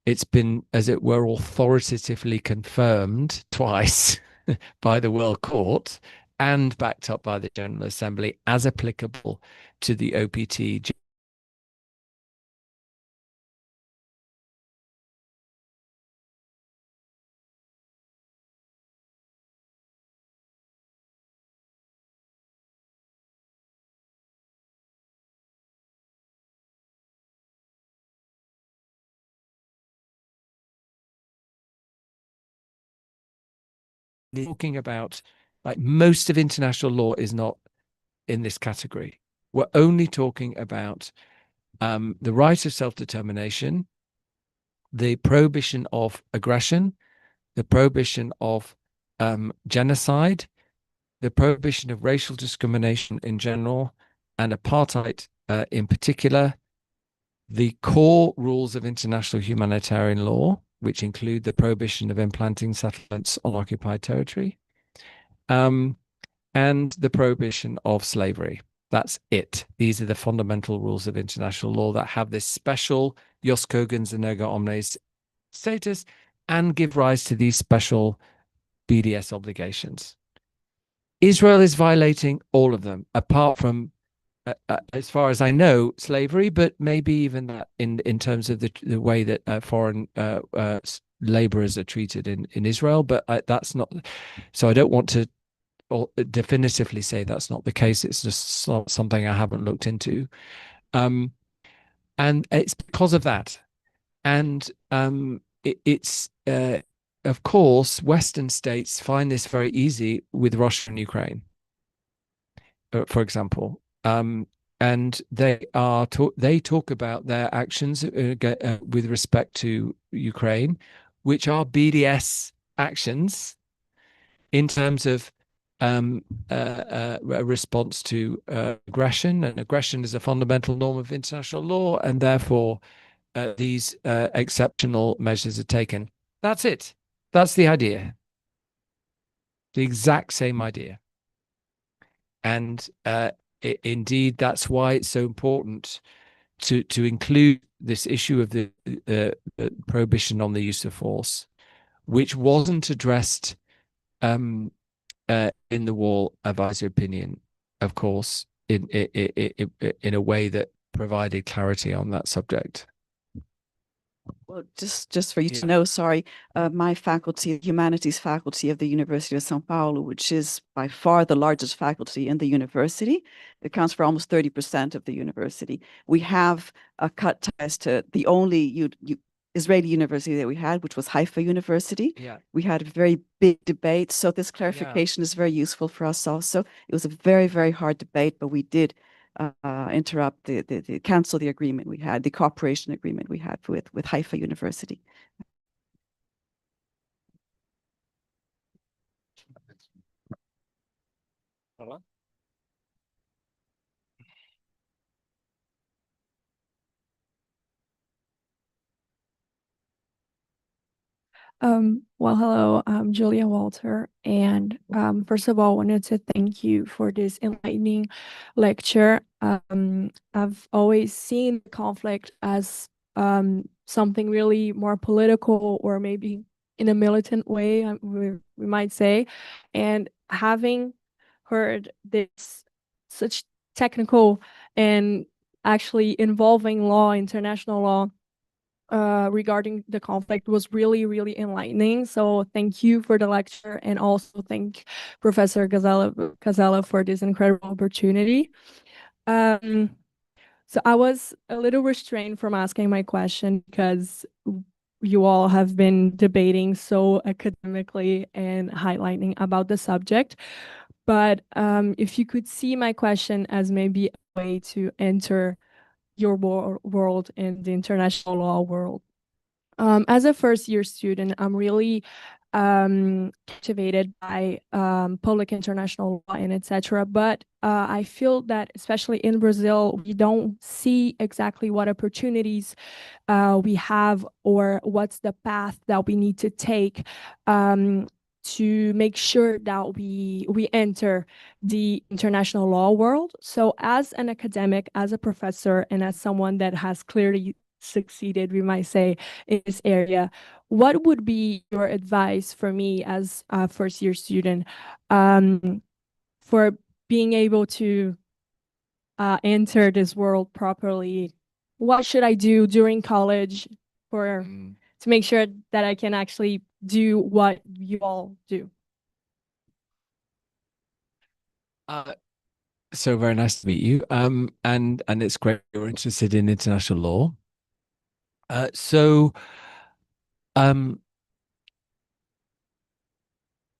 it's been, as it were, authoritatively confirmed twice by the World Court and backed up by the General Assembly as applicable to the OPT. Talking about, like, most of international law is not in this category. We're only talking about the right of self-determination, the prohibition of aggression, the prohibition of genocide, the prohibition of racial discrimination in general, and apartheid in particular, the core rules of international humanitarian law, which include the prohibition of implanting settlements on occupied territory, and the prohibition of slavery. That's it. These are the fundamental rules of international law that have this special jus cogens and erga omnes status and give rise to these special BDS obligations. Israel is violating all of them, apart from, as far as I know, slavery, but maybe even that in terms of the way that foreign laborers are treated in Israel. But that's not. So I don't want to definitively say that's not the case. It's just something I haven't looked into, and it's because of that. And it's of course, Western states find this very easy with Russia and Ukraine, for example. And they talk about their actions with respect to Ukraine, which are BDS actions in terms of a response to aggression, and aggression is a fundamental norm of international law, and therefore these exceptional measures are taken. That's it. That's the idea. The exact same idea. And indeed, that's why it's so important to include this issue of the prohibition on the use of force, which wasn't addressed in the Wall advisory opinion, of course, in a way that provided clarity on that subject. Well, just for you to know, sorry, my faculty, humanities faculty of the University of São Paulo, which is by far the largest faculty in the university, it accounts for almost 30% of the university. We have cut ties to the only Israeli university that we had, which was Haifa University. Yeah. We had a very big debate. So this clarification is very useful for us also. It was a very, very hard debate, but we did interrupt the cancel the agreement we had, the cooperation agreement we had with Haifa University. Well, hello, I'm Julia Walter, and first of all, wanted to thank you for this enlightening lecture. I've always seen conflict as something really more political, or maybe in a militant way, we might say, and having heard this such technical and actually involving law, international law, regarding the conflict was really, really enlightening. So thank you for the lecture, and also thank Professor Gazella for this incredible opportunity. So I was a little restrained from asking my question because you all have been debating so academically and highlighting about the subject. But if you could see my question as maybe a way to enter your world in the international law world. As a first year student, I'm really captivated by public international law and etc. But I feel that especially in Brazil, we don't see exactly what opportunities we have, or what's the path that we need to take to make sure that we enter the international law world. So as an academic, as a professor, and as someone that has clearly succeeded, we might say, in this area, what would be your advice for me as a first year student for being able to enter this world properly? What should I do during college for to make sure that I can actually do what you all do? So very nice to meet you. And it's great you're interested in international law.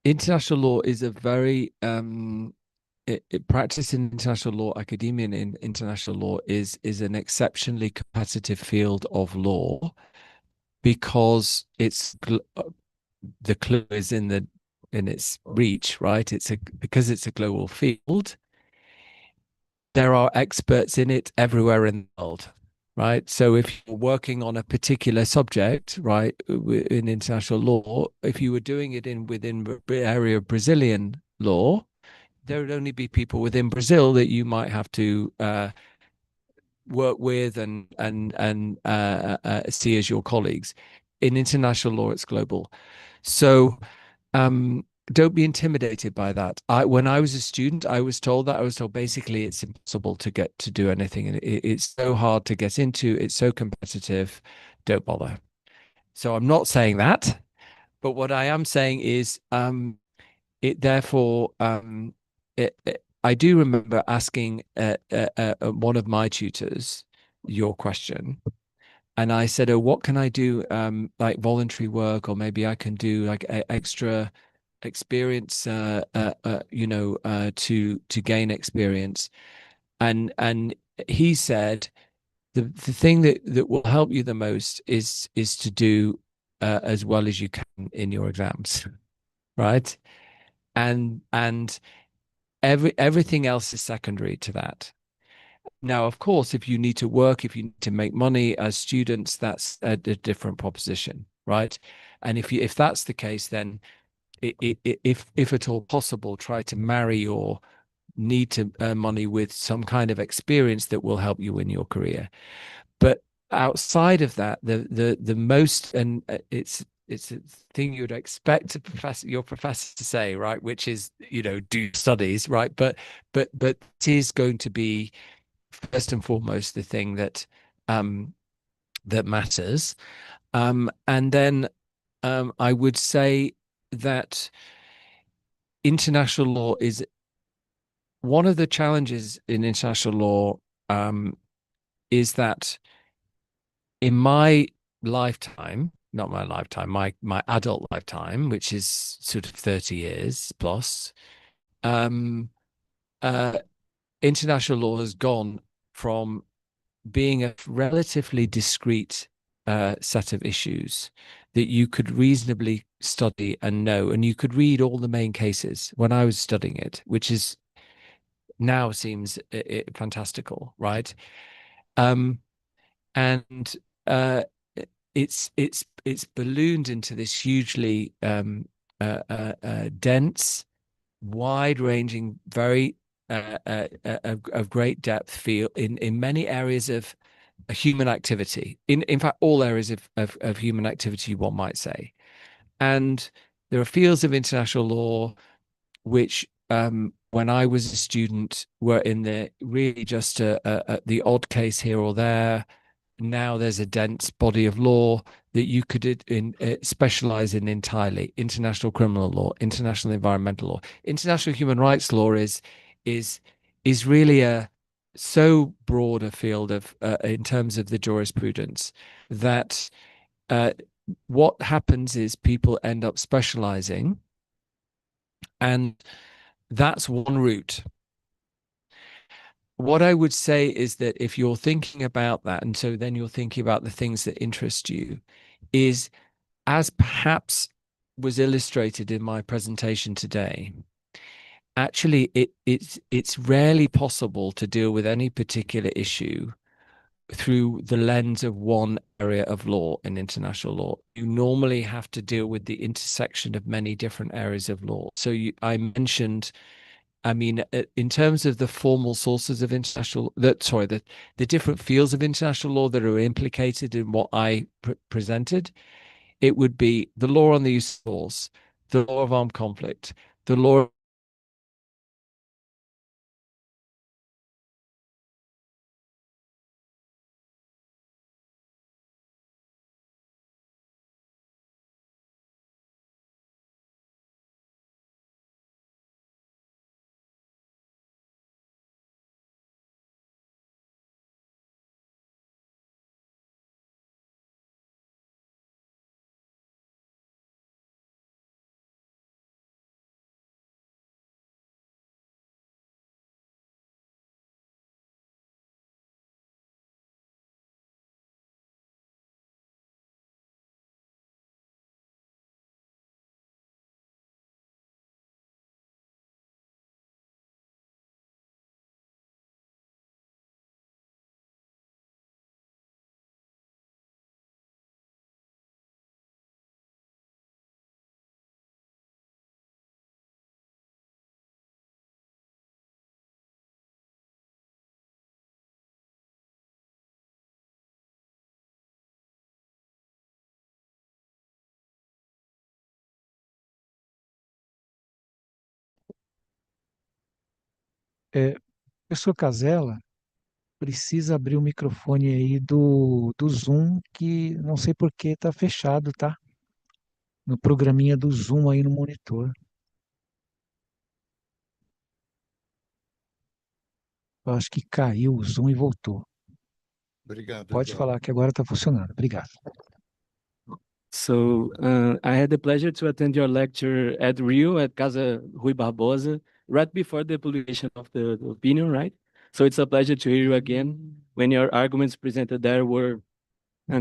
International law is a very practice in international law, academia in international law is an exceptionally competitive field of law, because it's the clue is in its reach, right? Because it's a global field. There are experts in it everywhere in the world, right? So if you're working on a particular subject, right, in international law, if you were doing it within the area of Brazilian law, there would only be people within Brazil that you might have to work with and see as your colleagues. In international law, it's global. So don't be intimidated by that. When I was a student, I was told basically it's impossible to get to do anything, and it's so hard to get into. It's so competitive. Don't bother. So I'm not saying that, but what I am saying is, I do remember asking one of my tutors your question. And I said, oh, what can I do, like voluntary work, or maybe I can do like extra experience, to gain experience. And he said, the thing that will help you the most is to do as well as you can in your exams, right? And everything else is secondary to that. Now, of course, if you need to work, if you need to make money as students, that's a different proposition, right? And if that's the case, then if at all possible, try to marry your need to earn money with some kind of experience that will help you in your career. But outside of that, the most, and it's a thing you would expect your professor to say, right? Which is, do studies, right? But it is going to be first and foremost the thing that that matters. And then I would say that international law is one of the challenges in international law, is that in my lifetime, not my lifetime, my adult lifetime, which is sort of 30 years plus, international law has gone from being a relatively discrete set of issues that you could reasonably study and know, and you could read all the main cases when I was studying it, which is now seems fantastical, right? And it's ballooned into this hugely dense, wide-ranging, very of great depth field in many areas of human activity. In fact, all areas of human activity, one might say. And there are fields of international law which, when I was a student, were in the really just the odd case here or there. Now there's a dense body of law that you could specialize in entirely. International criminal law, international environmental law, international human rights law is really a so broad a field of in terms of the jurisprudence that what happens is people end up specializing, and that's one route. What I would say is that if you're thinking about that, and so then you're thinking about the things that interest you, is, as perhaps was illustrated in my presentation today, actually it's rarely possible to deal with any particular issue through the lens of one area of law in international law. You normally have to deal with the intersection of many different areas of law. So I mentioned, I mean, in terms of the formal sources of international, the different fields of international law that are implicated in what I presented, it would be the law on the use of force, the law of armed conflict, the law. Professor Casella, precisa abrir o microfone aí do Zoom, que não sei por que está fechado, tá? No programinha do Zoom aí no monitor. Eu acho que caiu o Zoom e voltou. Obrigado. Pode Eduardo. falar que agora está funcionando. Obrigado. So I had the pleasure to attend your lecture at Rio at Casa Rui Barbosa, right before the publication of the opinion, right? So it's a pleasure to hear you again when your arguments presented there were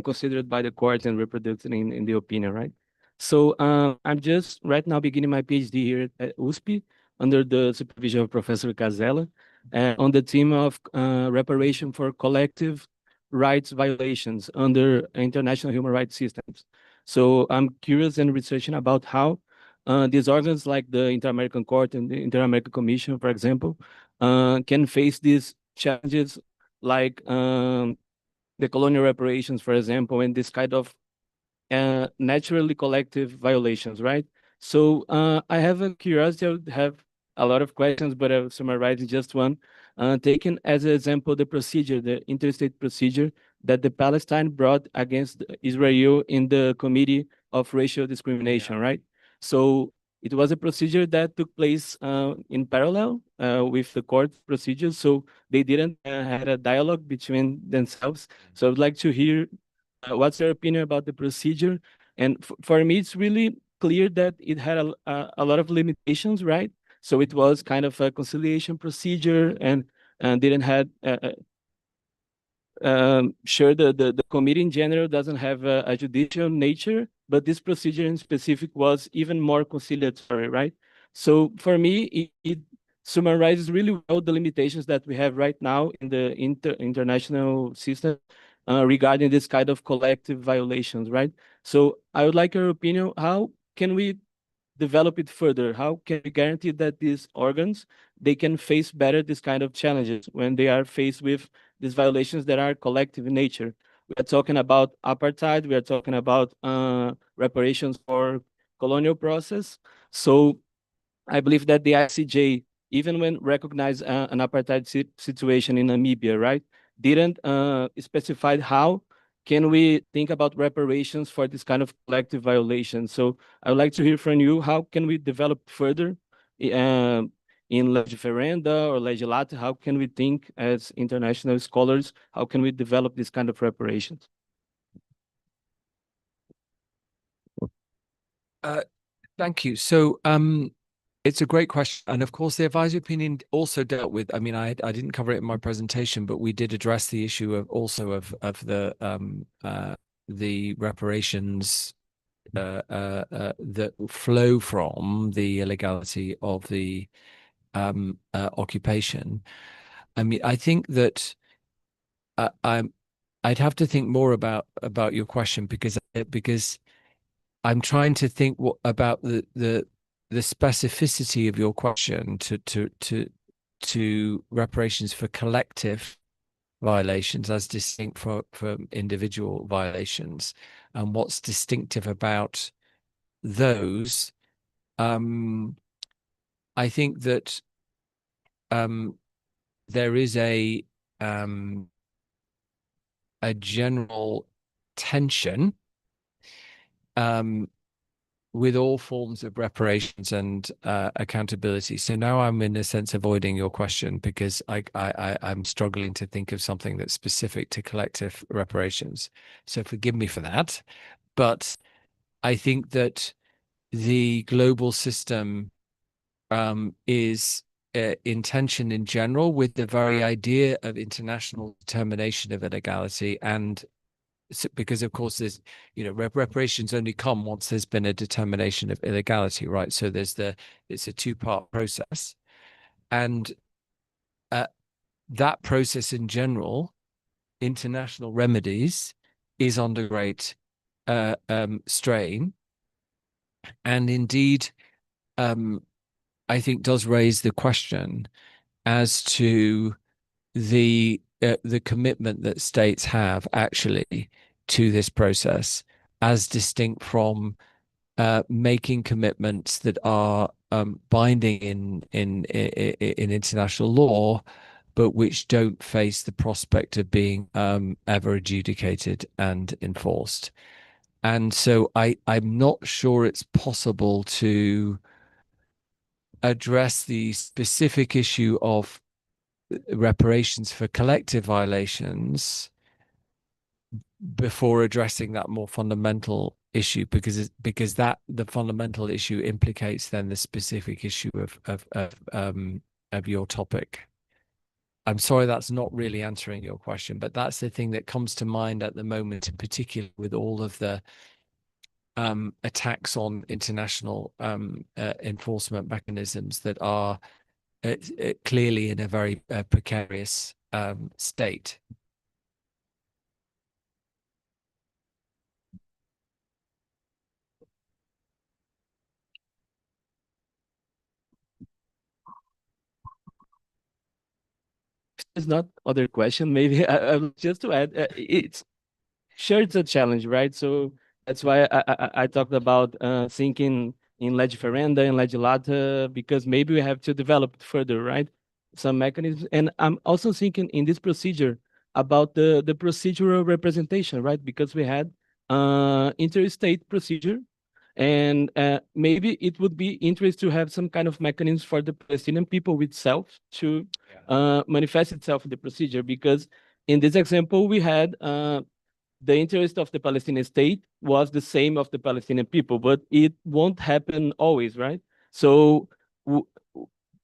considered by the court and reproduced in the opinion, right? So I'm just right now beginning my PhD here at USP under the supervision of Professor Casella on the theme of reparation for collective rights violations under international human rights systems. So I'm curious and researching about how these organs like the Inter-American Court and the Inter-American Commission, for example, can face these challenges like the colonial reparations, for example, and this kind of naturally collective violations, right? So I have a curiosity, I have a lot of questions, but I'll summarize in just one. Taken as an example, the procedure, the interstate procedure that the Palestine brought against Israel in the Committee of Racial Discrimination, right? So it was a procedure that took place in parallel with the court procedures. So they didn't had a dialogue between themselves. So I would like to hear what's your opinion about the procedure? And for me, it's really clear that it had a lot of limitations, right? So it was kind of a conciliation procedure and didn't have sure the committee in general doesn't have a judicial nature, but this procedure in specific was even more conciliatory, right? So for me, it summarizes really well the limitations that we have right now in the international system regarding this kind of collective violations, right? So I would like your opinion. How can we develop it further? How can we guarantee that these organs, they can face better this kind of challenges when they are faced with these violations that are collective in nature? We are talking about apartheid, we are talking about reparations for colonial process. So I believe that the ICJ, even when recognized an apartheid situation in Namibia, right, didn't specify how can we think about reparations for this kind of collective violation. So I would like to hear from you, how can we develop further in legiferenda or legislata? How can we think as international scholars, how can we develop this kind of reparations? Thank you. So it's a great question. And of course, the advisory opinion also dealt with, I mean, I didn't cover it in my presentation, but we did address the issue of also of the reparations that flow from the illegality of the occupation. I mean, I think that I'd have to think more about your question because I'm trying to think about the specificity of your question to reparations for collective violations as distinct from individual violations, and what's distinctive about those. I think that there is a general tension with all forms of reparations and accountability. So now I'm in a sense avoiding your question because I'm struggling to think of something that's specific to collective reparations. So forgive me for that. But I think that the global system is in tension in general with the very idea of international determination of illegality, and because of course there's, you know, reparations only come once there's been a determination of illegality, right? So it's a two-part process, and that process in general, international remedies, is under great strain, and indeed I think does raise the question as to the commitment that states have actually to this process, as distinct from making commitments that are binding in international law, but which don't face the prospect of being ever adjudicated and enforced. And so I'm not sure it's possible to address the specific issue of reparations for collective violations before addressing that more fundamental issue, because that the fundamental issue implicates then the specific issue of your topic. I'm sorry that's not really answering your question, but that's the thing that comes to mind at the moment, in particular with all of the attacks on international enforcement mechanisms that are clearly in a very precarious state. There's not other question. Maybe just to add, it's sure it's a challenge, right? So that's why I talked about thinking in legiferenda and legislata, because maybe we have to develop further, right? Some mechanisms. And I'm also thinking in this procedure about the procedural representation, right? Because we had interstate procedure, and maybe it would be interesting to have some kind of mechanism for the Palestinian people itself to manifest itself in the procedure, because in this example we had the interest of the Palestinian state was the same of the Palestinian people, but it won't happen always, right? So,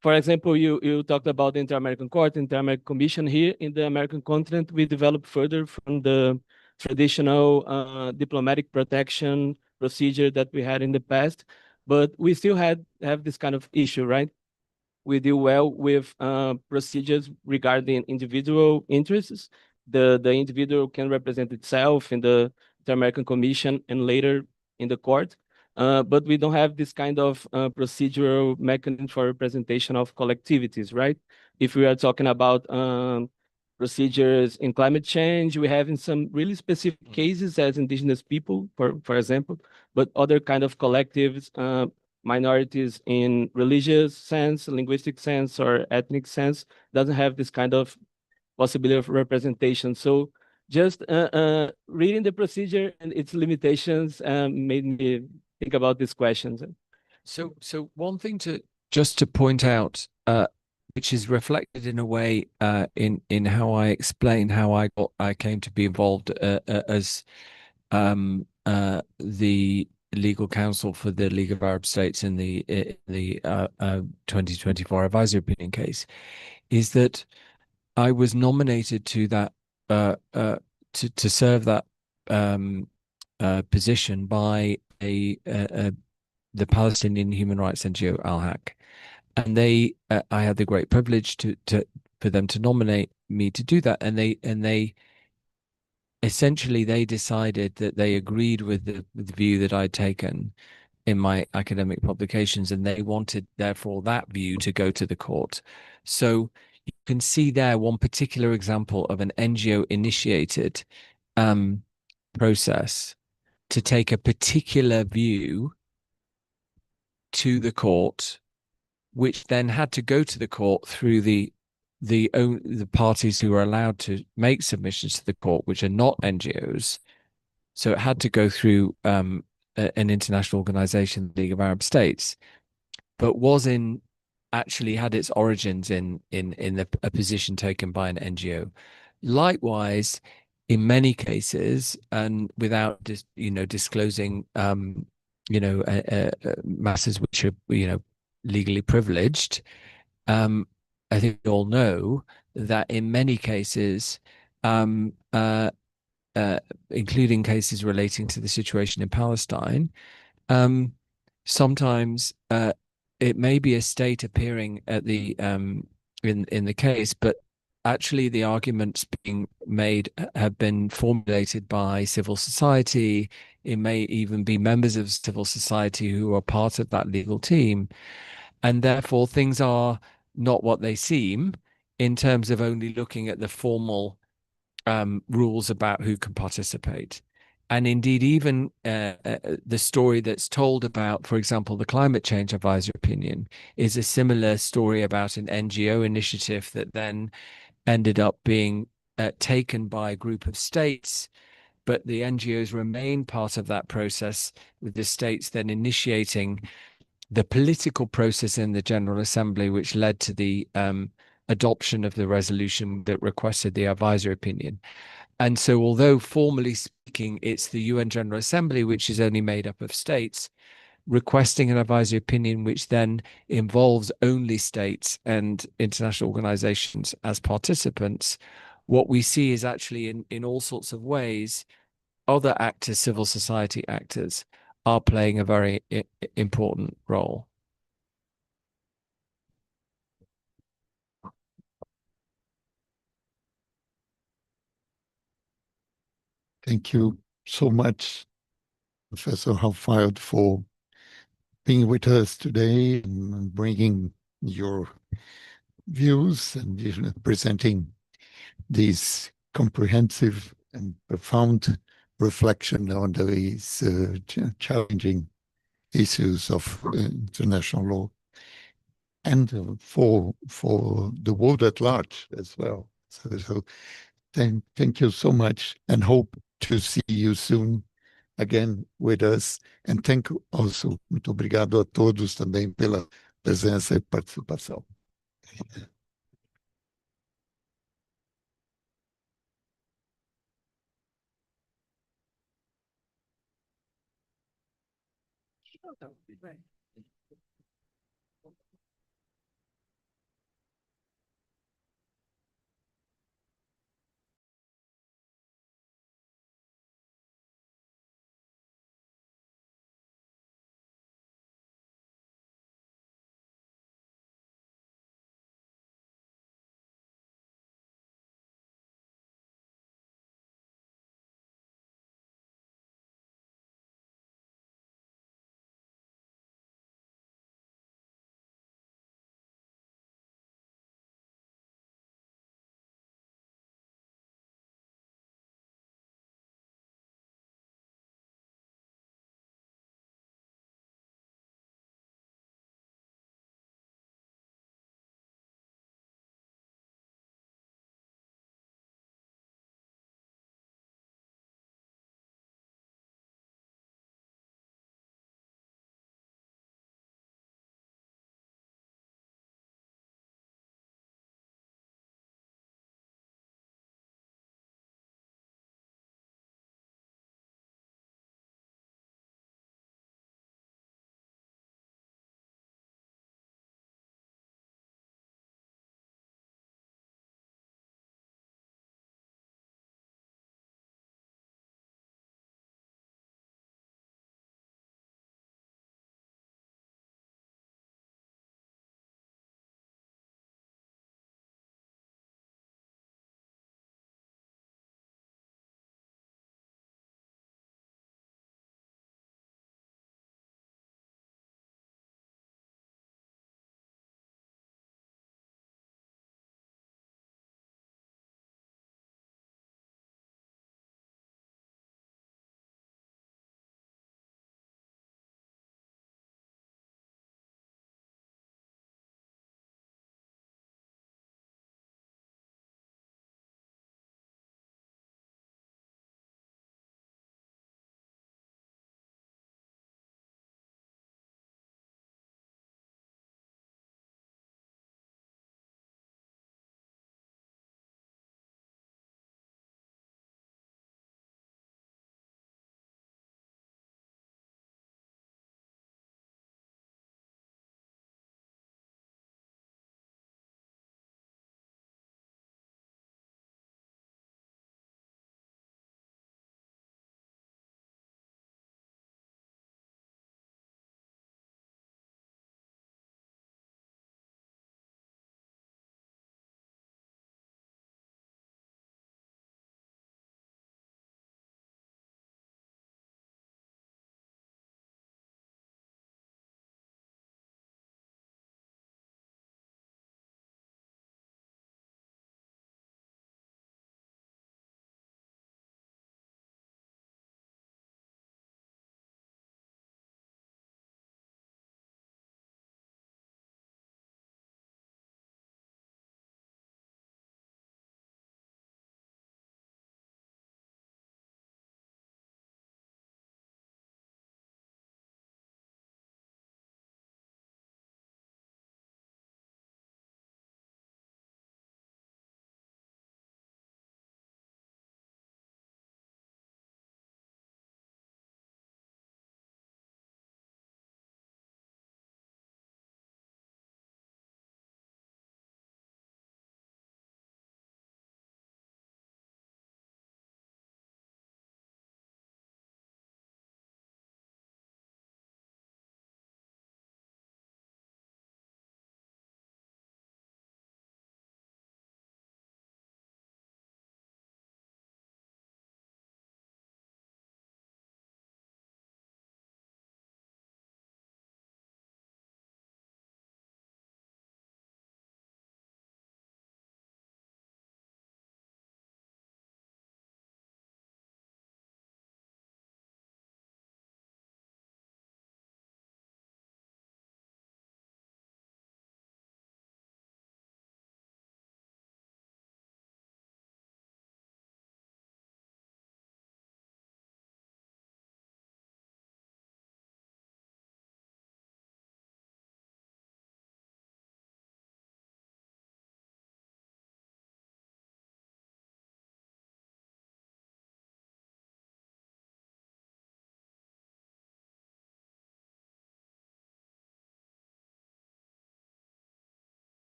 for example, you talked about the Inter-American Court, Inter-American Commission. Here in the American continent, we developed further from the traditional diplomatic protection procedure that we had in the past, but we still have this kind of issue, right? We deal well with procedures regarding individual interests, the individual can represent itself in the Inter-American Commission and later in the court. But we don't have this kind of procedural mechanism for representation of collectivities, right? If we are talking about procedures in climate change, we have in some really specific cases as indigenous people, for example, but other kind of collectives, minorities in religious sense, linguistic sense, or ethnic sense, doesn't have this kind of possibility of representation. So just reading the procedure and its limitations made me think about these questions. So one thing to point out, which is reflected in a way in how I explain how I came to be involved as the legal counsel for the League of Arab States in the 2024 advisory opinion case, is that I was nominated to that to serve that position by the Palestinian human rights NGO Al-Haq, and I had the great privilege for them to nominate me to do that, and they essentially they decided that they agreed with the view that I'd taken in my academic publications, and they wanted therefore that view to go to the court. So you can see there one particular example of an NGO initiated process to take a particular view to the court, which then had to go to the court through the parties who are allowed to make submissions to the court, which are not NGOs. So it had to go through an international organization, the League of Arab States, but actually had its origins in a position taken by an NGO. Likewise, in many cases, and without disclosing matters which are legally privileged, I think we all know that in many cases, including cases relating to the situation in Palestine, sometimes it may be a state appearing at the in the case, but actually the arguments being made have been formulated by civil society. It may even be members of civil society who are part of that legal team, and therefore things are not what they seem in terms of only looking at the formal rules about who can participate. And indeed, even the story that's told about, for example, the climate change advisory opinion is a similar story about an NGO initiative that then ended up being taken by a group of states, but the NGOs remain part of that process, with the states then initiating the political process in the General Assembly, which led to the adoption of the resolution that requested the advisory opinion. And so, although formally speaking, it's the UN General Assembly, which is only made up of states, requesting an advisory opinion, which then involves only states and international organizations as participants, what we see is actually in all sorts of ways, other actors, civil society actors, are playing a very important role. Thank you so much, Professor Halffield, for being with us today and bringing your views and presenting these comprehensive and profound reflection on these challenging issues of international law, and for the world at large as well. So thank you so much, and hope to see you soon again with us. And thank you also. Muito obrigado a todos também pela presença e participação. Right.